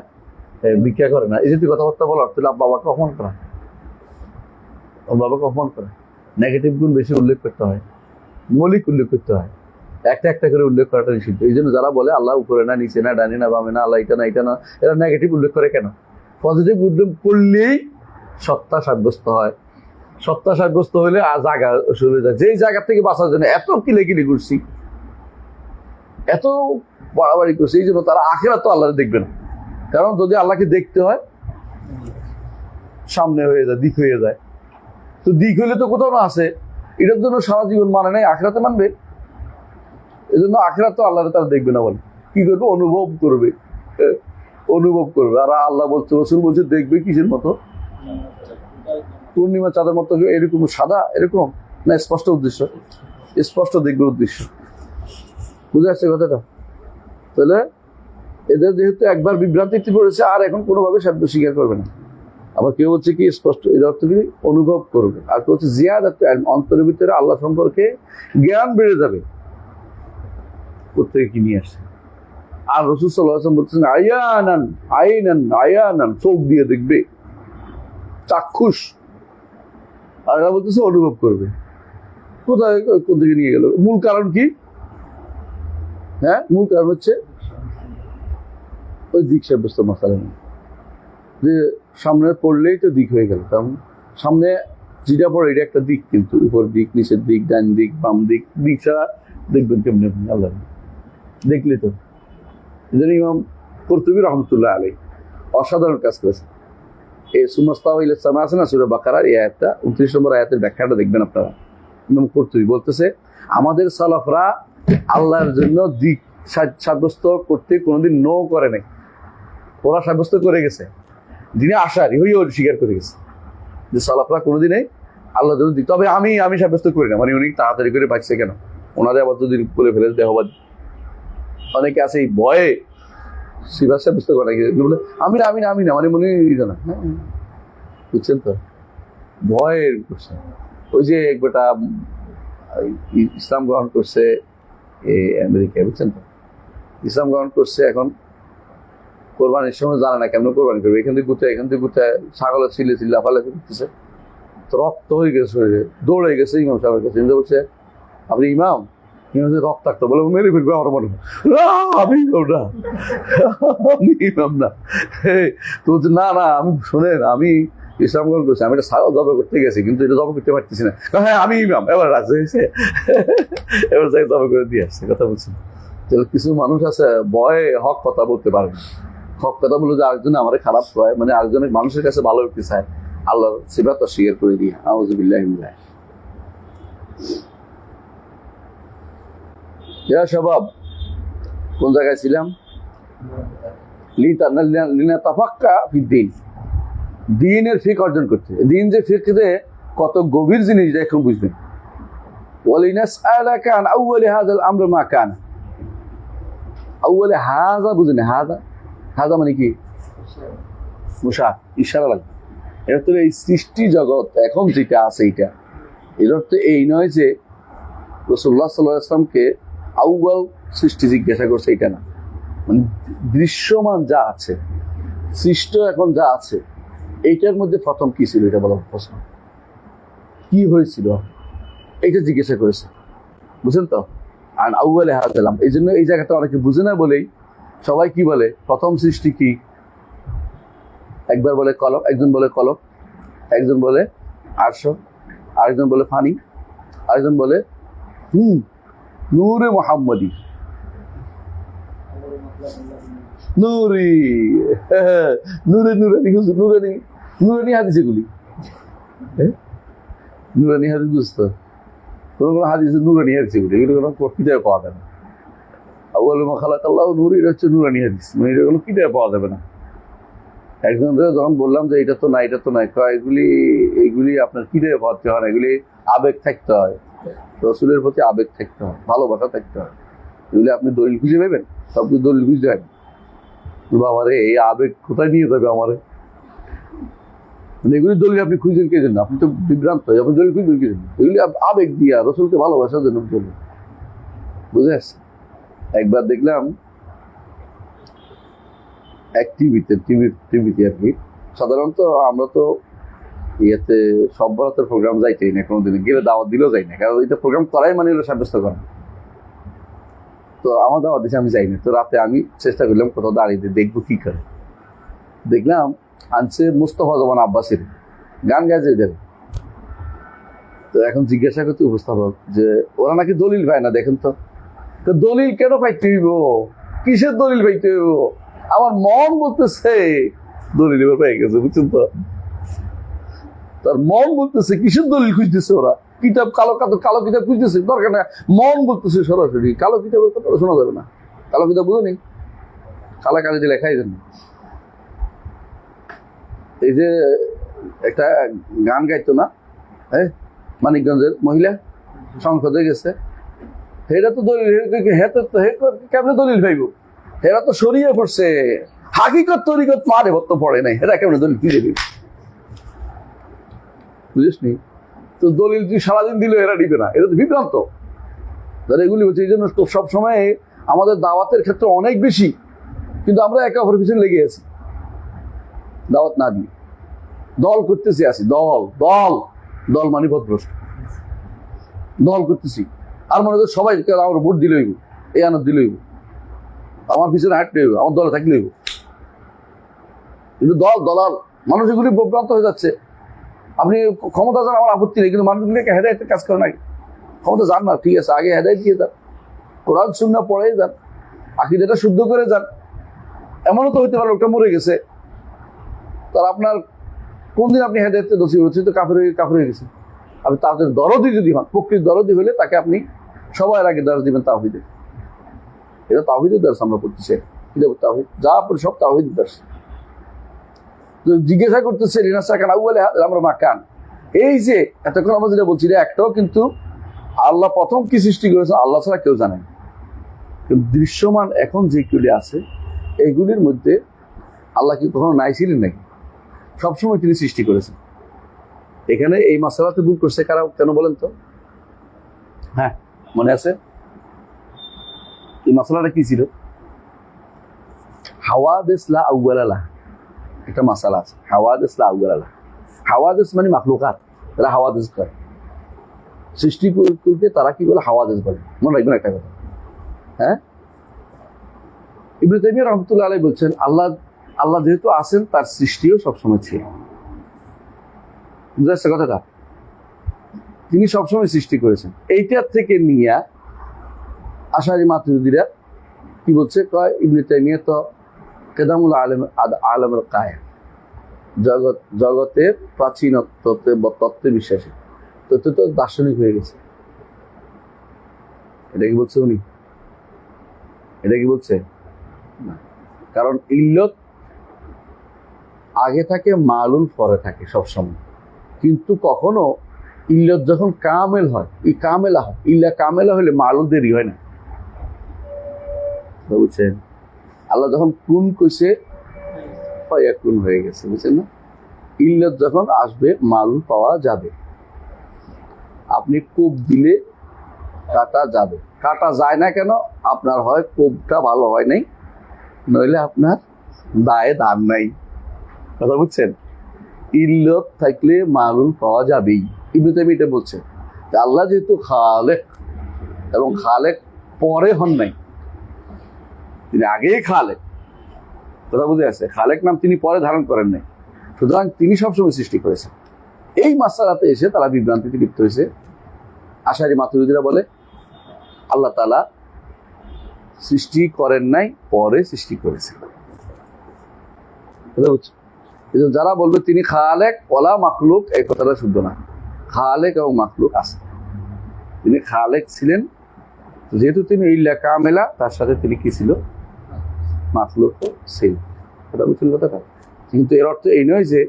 ভিক্ষা করে না, এই যদি কথাবার্তা বলা তাহলে বাবাকে অপমান করা, ওর বাবাকে অপমান করা। নেগেটিভ গুণ বেশি উল্লেখ করতে হয়, মৌলিক উল্লেখ করতে হয়, একটা একটা করে উল্লেখ করাটা নিষিদ্ধ। এই জন্য যারা বলে আল্লাহ উপরে না, নিচে না, ডানে না, বামে না, আল্লাহ এটা না, এটা না, এরা নেগেটিভ উল্লেখ করে কেন? পজিটিভ উল্লেখ করলেই সত্তা সাব্যস্ত হয়। সত্তা সাব্যস্ত হলে জায়গা শুরু হয়ে যায়। যেই জায়গা থেকে বাঁচার জন্য এত কিলেকিলি করছি, এত বাড়াবাড়ি করছি, এই জন্য তারা আখেরাত তো আল্লাহকে দেখবে না। কারণ যদি আল্লাহকে দেখতে হয় সামনে হয়ে যায়, দিক হয়ে যায়, তো দিক হইলে তো কোথাও না আছে, এটার জন্য সারা জীবন মানে নাই, আখেরাতে মানবে। এই জন্য আখেরাত তো আল্লাহকে তারা দেখবে না, বলে কি করবে? অনুভব করবে, অনুভব করবে। আর আল্লাহ বলছে, রসুল বলছে দেখবে কিসের মতো? পূর্ণিমা চাঁদের মতো, এরকম সাদা, এরকম না? স্পষ্ট উদ্দেশ্য, স্পষ্ট দেখবে উদ্দেশ্য। বুঝে আসছে কথাটা? তাহলে এদের যেহেতু একবার বিভ্রান্তি করেছে, আর এখন কোনোভাবে শব্দ স্বীকার করবে না। আবার কেউ হচ্ছে কি স্পষ্ট, এর অর্থ কি? অনুভব করবে। আর কেউ হচ্ছে জিয়াদাত, অন্তরের ভিতরে আল্লাহ সম্পর্কে জ্ঞান বেড়ে যাবে। প্রত্যেকে কি নিয়ে আসছে। আর রাসূল সাল্লাল্লাহু আলাইহি ওয়াসাল্লাম বলছেন আয়ানান, আইনান, আয়ানান, চোখ দিয়ে দেখবে, চাক্ষুষ। আর এরা বলতেছে অনুভব করবে। কোথায় কোন দিকে নিয়ে গেল? মূল কারণ কি? হ্যাঁ, মূল কারণ হচ্ছে ওই দিক সাব্যস্ত মাসালা নেই, যে সামনে পড়লেই তো দিক হয়ে গেল। কারণ সামনে যেটা পড়ে এটা একটা দিক, কিন্তু উপর দিক, নিচের দিক, ডান দিক, বাম দিক, দিক ছাড়া দেখবেন কেমনি আপনি? আল্লাহ দেখলে তো। ইমাম কুরতুবী রহমতুল্লাহ আলাইহি অসাধারণ কাজ করেছে। এই সুমাস্তাওয়া ইলা সামা আছে না সূরা বাকারার, এই আয়াতটা 29 নম্বর আয়াতের ব্যাখ্যাটা দেখবেন আপনারা। ইমাম কুরতুবী বলতেছে, আমাদের সালাফরা আল্লাহর জন্য দিক সাব্যস্ত করতে কোনোদিন নো করে নাই, ওরা সাব্যস্ত করে গেছে। যিনি আশারি হইও স্বীকার করে গেছে যে সালাফরা কোনোদিনই আল্লাহর জন্য দিক। তবে আমি সাব্যস্ত করি না, মানে উনি তাড়াতাড়ি করে বাঁচছে কেন? ওনাদের আবার যদি বলে ফেলে দেহবাদ, অনেকে আছে এই ভয়ে সিফাত সাব্যস্ত করে বলে আমি না, মানে মনে জানা, বুঝছেন তো? ভয়ের প্রশ্ন। ওই যে এক বেটা ইসলাম গ্রহণ করছে আমেরিকায়, বুঝছেন তো? ইসলাম গ্রহণ করছে, এখন কোরবানির সময় জানে না কেমন কোরবানি করবে, এখান থেকে গুতায় ছাগলের ছিলে লাফালে করতেছে, রক্ত হয়ে গেছে শরীরে, দৌড়ে গেছে ইমাম সাহেবের কাছে। বলছে, আপনি ইমাম? রক্তাক্ত, বলে মেরে ফেলবে আমার মনে হয়। আমি ইমাম না। তো বলছে না আমি শোনেন, আমি ইসলাম গ্রহণ করছি, আমি এটা ছাগল জবাই করতে গেছি, কিন্তু এটা জবাই করতে পারতেছি না। হ্যাঁ আমি ইমাম, এবার রাজি হয়েছে, এবার যাই জবাই করে দিয়ে আসছে। কথা বলছি, কিছু মানুষ আছে ভয়ে হক কথা বলতে পারে না। হক কথা বলে যে আরেকজন আমার খারাপ হয়, মানে আরেকজনের মানুষের কাছে ভালো হতে চায়, আল্লাহর সিফাত অস্বীকার করে দিয়ে। আউযুবিল্লাহি মিনাশ শাবাব। কোন জায়গায় ছিলাম? লিনাতাফাক্কা ফিদ্দীন, দ্বীনের ফিকহ অর্জন করতে। দ্বীন যে ফিকহে কত গভীর জিনিস এখন বুঝবেন। ওয়ালিনাসআলাকা আন আউয়ালি হাযাল আমর মা কান। আউয়ালি হাযা বুঝেন? হাযা মানে কি? মুশা, ইশারা লাগবে। এর তো এই সৃষ্টি জগৎ এখন যেটা আছে, এটা এর অর্থ এই নয় যে রাসূলুল্লাহ সাল্লাল্লাহু আলাইহি ওয়াসাল্লামকে আউয়াল সৃষ্টি জিজ্ঞাসা করছে, এটা না। মানে দৃশ্যমান যা আছে, সৃষ্ট এখন যা আছে, এইটার মধ্যে প্রথম কি ছিল এটা বলা প্রশ্ন। কি হয়েছিল এইটা জিজ্ঞাসা করেছে, বুঝলেন তো? আর আউয়ালে হাজালাম, এই জন্য এই জায়গাটা অনেকে বুঝে না বলেই সবাই কি বলে প্রথম সৃষ্টি কি? একবার বলে কলম, একজন বলে কলম, একজন বলে আরশ, আরেকজন বলে ফানি, আরেকজন বলে নূরে মুহাম্মদী, নুরি, নুরানি হাদিস, এগুলি নুরানি হাদিস বুঝতো। কোনো কোনো হাদিসে নুরানি হাদিস এগুলো কোনো কিতাবে পাওয়া যাবে না। আউয়ালু মা খালাকাল্লাহু নূর, এটা হচ্ছে নুরানি হাদিস, মানে এটা কোনো কিতাবে পাওয়া যাবে না। একজনকে যখন বললাম যে এটা তো না, এটা তো নাই, এইগুলি আপনার কিতাবে পাওয়াতে হয় না, এগুলি আবেগ থাকতে হয়, রসুলের প্রতি আবেগ থাকতে হয়, ভালোবাসা থাকতে হয়। এগুলি আপনি দলিল খুঁজে পাবেন, সব কিছু দলিল খুঁজে দেন, বাবারে এই আবেগ কোথায় নিয়ে যাবে আমারে? মানে এগুলি দলিল আপনি খুঁজছেন কে জন্য? আপনি তো বিভ্রান্ত, আপনি দলিল খুঁজবেন কে জন্য? এগুলি আবেগ দিয়া রসুলকে ভালোবাসার জন্য চলবে, বুঝে আসছে? একবার দেখলাম এক টিভিতে আর কি, সাধারণত আমরা তো ইয়েতে সব বরাতের প্রোগ্রাম যাইতেই না, কোনোদিন গেলে দাওয়াত দিলেও যাই না, কারণ ওইটা প্রোগ্রাম করাই মানে হলো সাব্যস্ত করা। তো আমার দাওয়াত দিচ্ছে, আমি যাই না। তো রাতে আমি চেষ্টা করলাম কোথাও দাঁড়িয়ে দেখবো কি করে। দেখলাম আনছে মুস্তফা জামান আব্বাসের গান গাইছে এদের। তো এখন জিজ্ঞাসা করতে উপস্থাপক যে ওরা নাকি দলিল পায় না, দেখেন তো দলিল কেন পাইতে হইব, কিসের দলিল পাইতে হইব? আমার মন বলতেছে দলিল এবার পেয়ে গেছে, বুঝছেন তো? তার মন বলতেছে কিসের দলিল খুঁজতেছে ওরা, কিতাব কালো কিতাব খুঁজতেছে, দরকার না, মন বলতেছে সরাসরি। কালো কিতাবের কথা শোনা যাবে না, কালো কিতাব বুঝো নি, কালা কালিতে লেখাই যাবে না। এই যে একটা গান গাইতো না, হ্যাঁ, মানিকগঞ্জের মহিলা সংসদে গেছে, হেরা তো দলিল, কেমনে দলিল পাইব? হেরা তো সরিয়ে পড়ছে, হাকিকত তরিকত মারে ভত্ত পড়ে নাই, হেরা কেমনে দলিল খুঁজে দিবে? বুঝিস নি? তো দলিল তুই সারাদিন দিলে এরা দিবে না, এটা তো বিভ্রান্ত। যারা এগুলি হচ্ছে, এই জন্য সবসময় আমাদের দাওয়াতের ক্ষেত্রে অনেক বেশি, কিন্তু আমরা একে অপরের পিছনে লেগে আছি, দাওয়াত না দিয়ে দল করতেছি, আসি দল দল দল মানে পথভ্রষ্ট, দল করতেছি। আর মনে করি সবাই আমার ভোট দিলে হইব, এই আনার দিলে হইব, আমার পিছনে হাঁটতে হইব, আমার দলে থাকলে হইব। কিন্তু দলাল মানুষ এগুলি বিভ্রান্ত হয়ে যাচ্ছে। আপনি ক্ষমতা যান, আমার আপত্তি নেই, কিন্তু মানুষগুলিকে হেদায়েতের কাজ করে নাই। ক্ষমতা যান না, ঠিক আছে, আগে হেদায়েত দিয়ে যান, কোরআন সুন্নাহ পড়ে যান, আকীদাটা শুদ্ধ করে যান। এমনও তো হইতে পারে লোকটা মরে গেছে, তার আপনার কোন দিন আপনি হেদায়েতের নসিব হচ্ছে, তো কাফের হয়ে গেছে। আপনি তাদের দরদি যদি হন, প্রকৃত দরদি হলে তাকে আপনি সবার আগে দরজ দিবেন তাওহীদের। এটা তাওহীদের দরস আমরা পড়তেছি, তাওহীদ যা পড়ি সব তাওহীদের দরস। জিজ্ঞাসা করতেছে আমরা মাকান, এই যে এতক্ষণ আমরা যেটা বলছি একটাও কিন্তু আল্লাহ প্রথম কি সৃষ্টি করেছেন আল্লাহ ছাড়া কেউ জানেন। দৃশ্যমান এখন যেগুলি আছে এইগুলির মধ্যে আল্লাহ কি কখনো নাই ছিলেন নাকি? সবসময় তিনি সৃষ্টি করেছেন। এখানে এই মাসালাতে ভুল করছে কারা, কেন বলেন তো? হ্যাঁ, মনে আছে এই মাসালাটা কি ছিল? হাওয়াদিস লা আউয়ালা লাহ, একটা মাসালা আছে, হাওয়াদিস লা আউয়ালা লাহ। হাওয়াদিস মানে মাখলুকাত, তারা হাওয়াদিস করে, সৃষ্টি করতে তারা কি বলে? হাওয়াদিস বলে। মনে রাখবেন একটা কথা, হ্যাঁ। ইবনে তাইমিয়া রাহমাতুল্লাহ আলাইহি বলছেন আল্লাহ যেহেতু আছেন, তার সৃষ্টিও সবসময় ছিল। বুঝতে পারছে কথাটা? তিনি সবসময় সৃষ্টি করেছেন। এইটার থেকে নিয়ে আশারি মাতুরিদিরা কি বলছে, কয় ইবনে তাইমিয়া তো কেদামুল আলমের কায়েম, জগতের তত্ত্বে বিশ্বাসী, তত্ত্ব তো দার্শনিক হয়ে গেছে। এটা কি বলছে উনি? এটা কি বলছে? কারণ ইল্লত আগে থাকে, মালুল পরে থাকে সবসময়। কিন্তু কখনো ইল্লত যখন কামেল হয়, কামেলা হয়, ইল্লা কামেলা হলে মালুল দেরি হয় না, বুঝছেন? আল্লাহ যখন কুন কইছে কুন হয়ে গেছে, বুঝছেন না? ইল্লত যখন আসবে মালুল পাওয়া যাবে। আপনি কোপ দিলে কাটা যাবে, কাটা যায় না কেন? আপনার হয় কোপটা ভালো হয় নাই, নইলে আপনার দায়ে দান নাই। কথা বুঝছেন? ইল্লত থাকলে মালুল পাওয়া যাবেই। ইবনে তাইমিয়া এটা বলছেন যে আল্লাহ যেহেতু খালেক, এবং খালেক পরে হন নাই, তিনি আগেই খালেক। কথা বুঝে আছে? খালেক নাম তিনি পরে ধারণ করেন নাই, সুতরাং তিনি সবসময় সৃষ্টি করেছেন। এই মাসআলাতে এসে তারা বিভ্রান্তিতে লিপ্ত হয়েছে। আশারি মাতুরিদিরা বলে আল্লাহ তাআলা সৃষ্টি করেন নাই, পরে সৃষ্টি করেছেন। যারা বলবে তিনি খালেক ওয়ালা মাখলুক, এই কথাটা শুদ্ধ না। খালেক এবং মাখলুক আছে, তিনি খালেক ছিলেন, যেহেতু তিনি ইল্লা কামেলা, তার সাথে তিনি কি ছিল? মাখলুক ছিল। কথা বুঝছেন কথাটা? কিন্তু এর অর্থ এই নয় যে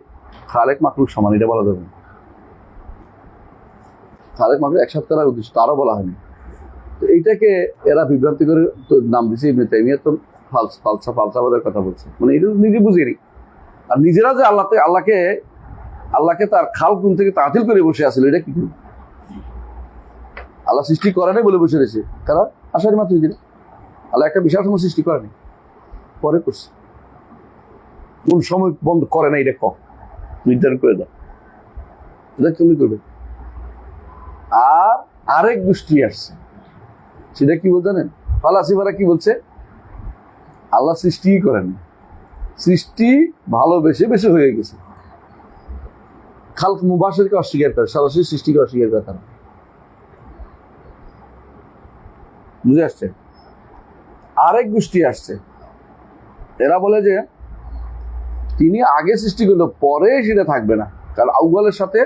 খালেক মাখলুক সমান, এটা বলা যাবে না। খালেক মাখলুক একসাথে করার উদ্দেশ্য তারও বলা হয়নি। তো এইটাকে এরা বিভ্রান্তি করে তো নাম দিচ্ছে ইবনে তাইমিয়া, তো ফালসাফাদের কথা বলছে, মানে এটা নিজে বুঝিনি। আর নিজেরা যে আল্লাহকে তার খাল গুণ থেকে তাতিল করে বসে আছিল, এটা কি? আল্লাহ সৃষ্টি করে নাই বলে বসে রয়েছে তারা, আসার মাত্র আল্লাহ একটা বিশাল সময় সৃষ্টি করেনি, পরে করছে। কোন সময় বন্ধ করে না এটা কম নির্ধারণ করে দাও, এটা তুমি করবে। আর আরেক গোষ্ঠী আসছে, সেটা কি বলতে জানেন? ফালাসিফারা কি বলছে? আল্লাহ সৃষ্টি করেন, সৃষ্টি ভালোবেসে বেশি হয়ে গেছে। খালক মুবাশশিরকে অস্বীকার করে, সরাসরি সৃষ্টিকে অস্বীকার করে তারা। বুঝে আসছে? আরেক গোষ্ঠী আসছে, এরা বলে যে তিনি আগে সৃষ্টি করলো, পরে সেটা থাকবে না, কারণ আউয়ালের সাথে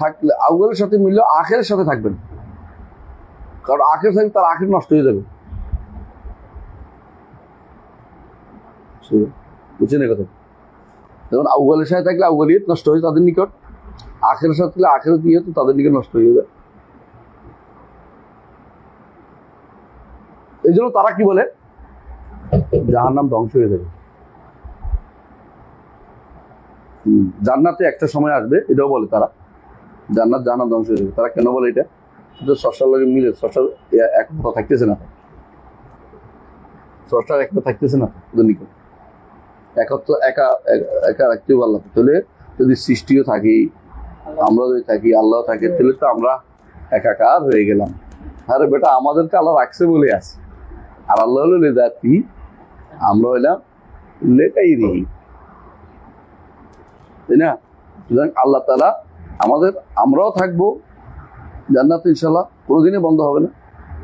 থাকলে আউয়ালের সাথে মিললে আখেরের সাথে থাকবে না, কারণ আখের থাকলে তার আখের নষ্ট হয়ে যাবে। বুঝছেন এই কথা? যেমন আউয়ালের সাথে থাকলে আউয়ালিয়ত নষ্ট হয়ে তাদের নিকট, আখেরের সাথে থাকলে আখেরাত নিয়ত তাদের নিকট নষ্ট হয়ে যায়। এই জন্য তারা কি বলে? জাহান্নাম ধ্বংস হয়ে যাবে, জান্নাতে একটা সময় আসবে, এটাও বলে তারা, জান্নাত জাহান্নাম ধ্বংস হয়ে যাবে। তারা কেন বলে এটা? স্রষ্টার লগে মিলে, স্রষ্টার একতা থাকতেছে না, স্রষ্টার একতা থাকতেছে না নিকট, একত্র একা একা রাখতেও পারলাম। তাহলে যদি সৃষ্টিও থাকি, আমরা যদি থাকি, আল্লাহ থাকে, তাহলে তো আমরা একাকার হয়ে গেলাম। আরে বেটা, আমাদেরকে আল্লাহ রাখছে বলে আছে, আর আল্লাহ হলো লেদাতি, আমরা হইলাম লেকাইরি, তাই না? সুতরাং আল্লাহ তাআলা আমরাও থাকবো জান্নাতে ইনশাআল্লাহ, কোনোদিনই বন্ধ হবে না,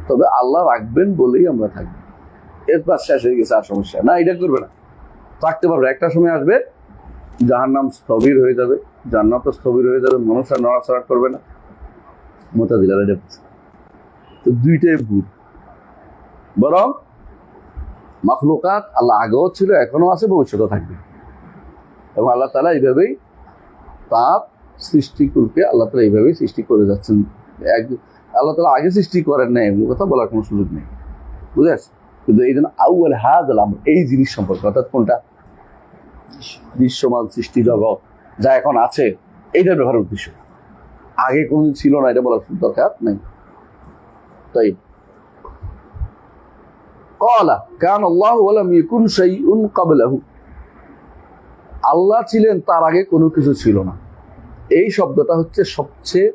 তবে আল্লাহ রাখবেন বলেই আমরা থাকবো। এরপর শেষ হয়ে গেছে, আর সমস্যা না, এটা করবে না, থাকতে পারবে। একটা সময় আসবে জাহান্নাম স্থবির হয়ে যাবে, জান্নাতও স্থবির হয়ে যাবে, মানুষ আর নড়াচড়া করবে না। মুতাজিলারা এটা বলছে। তো দুইটাই ভুল। বরং মাখলুকাত আল্লাহ আগেও ছিল, এখনো আছে, ভবিষ্যতেও থাকবে, এবং আল্লাহ তাআলা এইভাবেই তার সৃষ্টিকুলকে আল্লাহ তাআলা এইভাবেই সৃষ্টি করে যাচ্ছেন। আল্লাহ তাআলা আগে সৃষ্টি করেন নাই এমন কথা বলার কোনো সুযোগ নেই, বুঝে আসছে? কিন্তু এই জন্য আউয়াল হাযাল আমর, এই জিনিস সম্পর্কে, অর্থাৎ কোনটা? দৃশ্যমান সৃষ্টি জগৎ যা এখন আছে, এইটার ব্যবহারের উদ্দেশ্য। আগে কোনদিন ছিল না, এটা বলার দরকার নেই। তাই ক্বালা কান আল্লাহু ওয়া লাম ইয়াকুন শাইউন ক্বাবলাহু, আল্লাহ ছিলেন, তার আগে কোনো কিছু ছিল না। এই শব্দটা হচ্ছে সবচেয়ে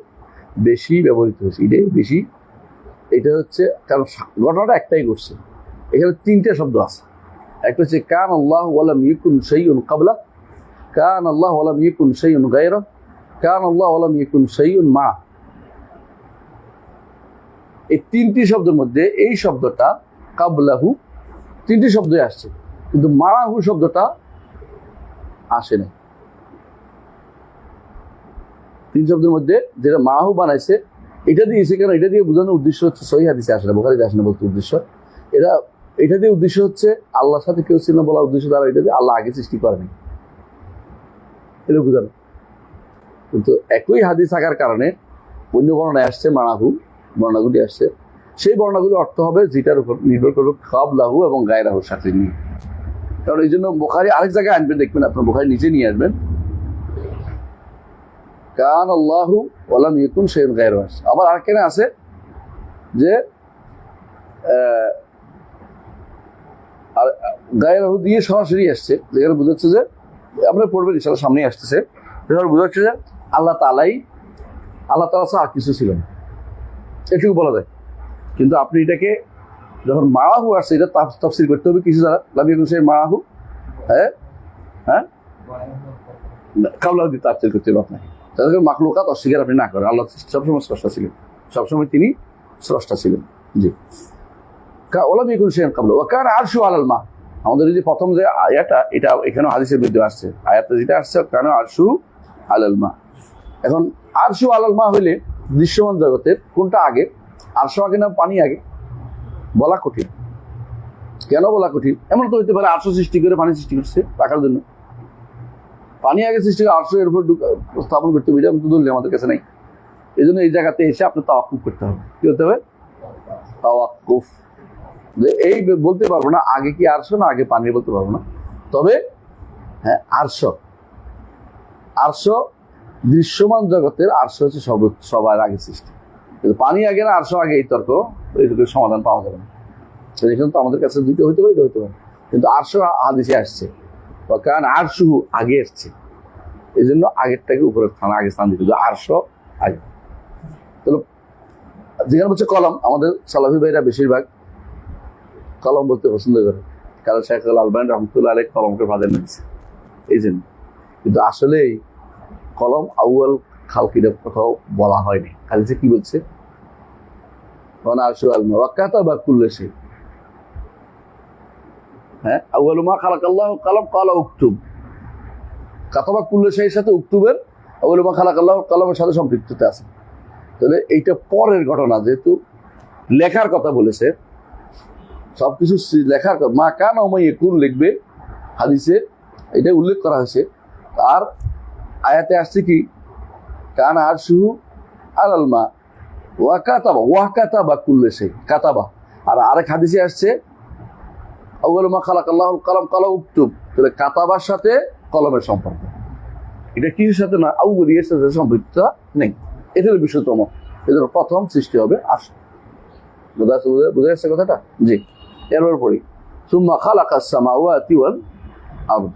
বেশি ব্যবহৃত হয়েছে, এটাই বেশি। এটা হচ্ছে কারণ ঘটনাটা একটাই ঘটছে, এখানে তিনটে শব্দ আছে। একটা হচ্ছে কান আল্লাহু ওয়া লাম ইয়াকুন শাইউন ক্বাবলা, কান আল্লাহু ওয়া লাম ইয়াকুন শাইউন গায়রা, কান আল্লাহু ওয়া লাম ইয়াকুন শাইউন মা। এই তিনটি শব্দের মধ্যে এই শব্দটা কাবলাহু, তিনটি শব্দই আসছে, কিন্তু মাহু শব্দটা আসে না। তিন শব্দের মধ্যে যেটা মাহু বানাইছে, এটা দিয়েছে কেন? এটা দিয়ে বোঝানোর উদ্দেশ্য হচ্ছে, সহিহ হাদিসে আসে না, বুখারীতে আসে না বলতে উদ্দেশ্য, এটা দিয়ে উদ্দেশ্য হচ্ছে আল্লাহর সাথে কেউ ছিল না বলার উদ্দেশ্য দ্বারা, এটা দিয়ে আল্লাহ আগে সৃষ্টি করেনি, এটা বোঝানো। কিন্তু একই হাদিস থাকার কারণে অন্য বর্ণনায় আসছে মানাহু, বর্ণাগুলি আসছে, সেই বর্ণাগুলি অর্থ হবে যেটার উপর নির্ভর করবে কাবলাহু এবং গায়রাহুর সাথে নিয়ে। কারণ এই জন্য বুখারী আরেক জায়গায় আনবেন, দেখবেন আপনার বুখারী নিচে নিয়ে আসবেন, কান আল্লাহু ওয়া লাম ইয়াকুন শাইউন গায়রাহু। আবার আরেকখানে আছে যে গায়রাহু দিয়ে সরাসরি আসছে, যেখানে বোঝাচ্ছে যে, আমরা পড়বেন ইনশাআল্লাহ, সামনেই আসতেছে, যেখানে বোঝাচ্ছে যে আল্লাহ তাআলা ছাড়া আর কিছু ছিল না, এটুকু বলা যায়। কিন্তু আপনি এটাকে যখন মারাহু আসছে, এটা তাফসীর করতে হবে কিছু যারা লাম ইয়াকুন শাইউন মারাহু, হ্যাঁ কাবলাহু দিয়ে তাফসীর করতে হবে আপনাকে, তাদেরকে মাখলুকাত অস্বীকার আপনি না করেন। আল্লাহ সবসময় স্রষ্টা ছিলেন, সবসময় তিনি স্রষ্টা ছিলেন। জি, ওয়ালাম ইয়াকুন শাইউন ক্বাবলা ওয়া কানা আরশু আলাল মা। আমাদের এই যে প্রথম যে আয়াতটা, এটা এখানেও হাদিসের মধ্যে আসছে, আয়াতটা যেটা আসছে কানা আরশু আলাল মা। এখন আরশু আলাল মা হইলে দৃশ্যমান জগতের কোনটা আগে, আরশ আগে না পানি আগে বলা কঠিন। কেন বলা কঠিন? এমন তো হইতে পারে আরশ সৃষ্টি করে পানি সৃষ্টি করছে রাখার জন্য, পানি আগে সৃষ্টি করে আরশ এর উপর স্থাপন করতে হবে, এটা তো দলিল আমাদের কাছে নাই। এই জন্য এই জায়গাতে এসে আপনার তাওয়াক্কুফ করতে হবে। কি হতে হবে? তাওয়াক্কুফ। যে এই বলতে পারবো না আগে কি আরশ না আগে পানি, বলতে পারবো না। তবে হ্যাঁ, আরশ দৃশ্যমান জগতের আরশ হচ্ছে সবার আগে সৃষ্টি, কিন্তু পানি আগে না আরশ আগে, এই তর্ক এইটুকুর সমাধান পাওয়া যাবে না। এখানে তো আমাদের কাছে দুইটা হইতে পারে, এটা হইতে পারে, কিন্তু আরশ হাদিসে আসছে, কারণ আরশ আগে এসছে, এই জন্য আগেরটাকে উপরে আগে স্থান দিতে হবে, আরশ আগে। তাহলে যেখানে হচ্ছে কলম, আমাদের সালাফি ভাইরা বেশিরভাগ কলম বলতে পছন্দ করে, কারণ শেখ আল আলবানী রহমতুল্লাহ আলাইহি কলমকে প্রাধান্য দিচ্ছে এই জন্য। কিন্তু আসলে কলম আউয়াল খালকিদের কোথাও বলা হয়নি। হাদিসে কি বলছে? কাতাবা কুল্লা শাই, হ্যাঁ, আউয়ালু মা খালাকাল্লাহু কলম ক্বালা উকতুব। কাতাবা কুল্লা শাইয়ের সাথে উকতুবের আউয়ালু মা খালাকাল্লাহু কলমের সাথে সম্পৃক্ততা আছে। তাহলে এইটা পরের ঘটনা, যেহেতু লেখার কথা বলেছে, সবকিছু লেখার কথা, মা কান ওমাইয়ে কুন লিখবে, হাদিসে এটা উল্লেখ করা হয়েছে। আর আয়াতে আসছে কি, কান আরশুহু আলাল মা ওয়া কাতাবা কুল্লা শাই, কাতাবা। আর আরেক হাদিসে আসছে আউয়ালু মা খালাকাল্লাহুল কলম ক্বালা উকতুব। তাহলে কাতাবার সাথে কলমের সম্পর্ক, এটা কিছুর সাথে না, আউয়ালিয়ার সাথে সম্পৃক্ত নেই। এটা হলো বিশ্বতম, এদের প্রথম সৃষ্টি হবে আরশ। বোঝা যাচ্ছে কথাটা? জি। এরপর পড়ি, সুম্মা খালাকাস সামাওয়াতি ওয়াল আরদ,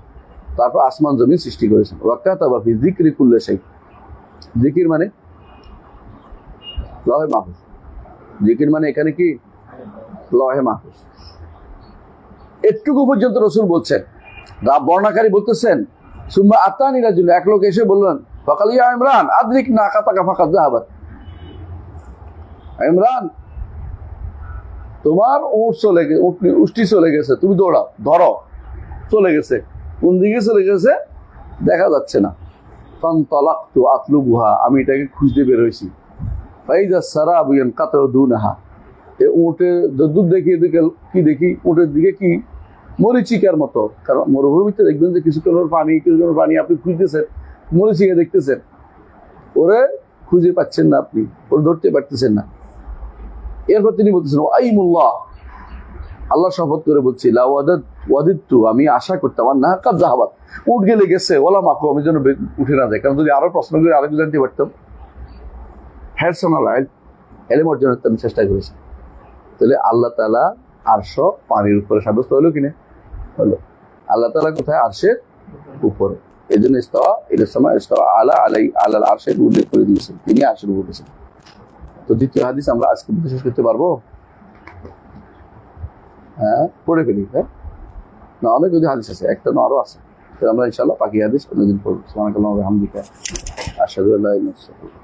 তারপর আসমান জমিন সৃষ্টি করেছেন। ওয়া কাতাবা ফি যিকরি কুল্লি শাই, যিকির মানে লহে মাহফুজ, যিকির মানে এখানে কি লহে মাহফুজ। এটুকু পর্যন্ত রাসূল বলছেন, বর্ণাকারী বলতেছেন সুম্মা আতানি রাজুল, এক লোক এসে বললেন ফাকাল ইয়া ইমরান আদরিক নাকাতাকা ফাকাদ যাহাবাত, ইমরান তোমার উট চলে গেছে, উষ্টি চলে গেছে, তুমি দৌড়াও, ধরো, চলে গেছে, কোন দিকে চলে গেছে দেখা যাচ্ছে না। ফানতালাকতু আতলুবুহা, আমি এটাকে খুঁজতে বের হয়েছি। ফাইজা সারাবু ইয়ানকাতু দুনাহা, এই উটের দুধ দেখি, এদিকে কি দেখি, উটের দিকে কি মরিচিকার মতো, কারণ মরুভূমিতে দেখবেন যে কিছুক্ষণ পানি, কিছুক্ষণ পানি, আপনি খুঁজতেছেন, মরিচিকা দেখতেছেন, ওরে খুঁজে পাচ্ছেন না, আপনি ওরে ধরতে পারতেছেন না। এরপর তিনি বলতেছেন আইমুল্লাহ, আল্লাহ শপথ করে বলছি, লা ওয়াদিতু, আমি আশা করতাম, আর না কাদ যাহাবাত, উঠ গেলে গেছে, ওলা মাকু, আমি যেন উঠে না যায়, কারণ যদি আরো প্রশ্ন করে আরেক জানতে পারতাম। হ্যারসানাল এলেম অর্জনের আমি চেষ্টা করেছি। তাহলে আল্লাহ তাআলা আরশ পানির উপরে সাব্যস্ত হলো কিনা? হলো। আল্লাহ তাআলা কোথায়? আরশের উপরে। এই জন্য ইস্তাওয়া ইলাস সামা ইস্তাওয়া আলা আলাল আরশের উল্লেখ করে দিয়েছেন, তিনি আরশের উপরে উঠেছেন। তো দ্বিতীয় হাদিস আমরা আজকে শেষ করতে পারবো? হ্যাঁ, পড়ে ফেলি। হ্যাঁ, না অনেক যদি হাদিস আছে, একটা না আরো আছে, আমরা ইনশাআল্লাহ বাকি হাদিস অন্যদিন পড়বো। সুবহানাকাল্লাহু ওয়া বিহামদিকা, আশহাদু আল্লা ইলাহা ইল্লা আনতা।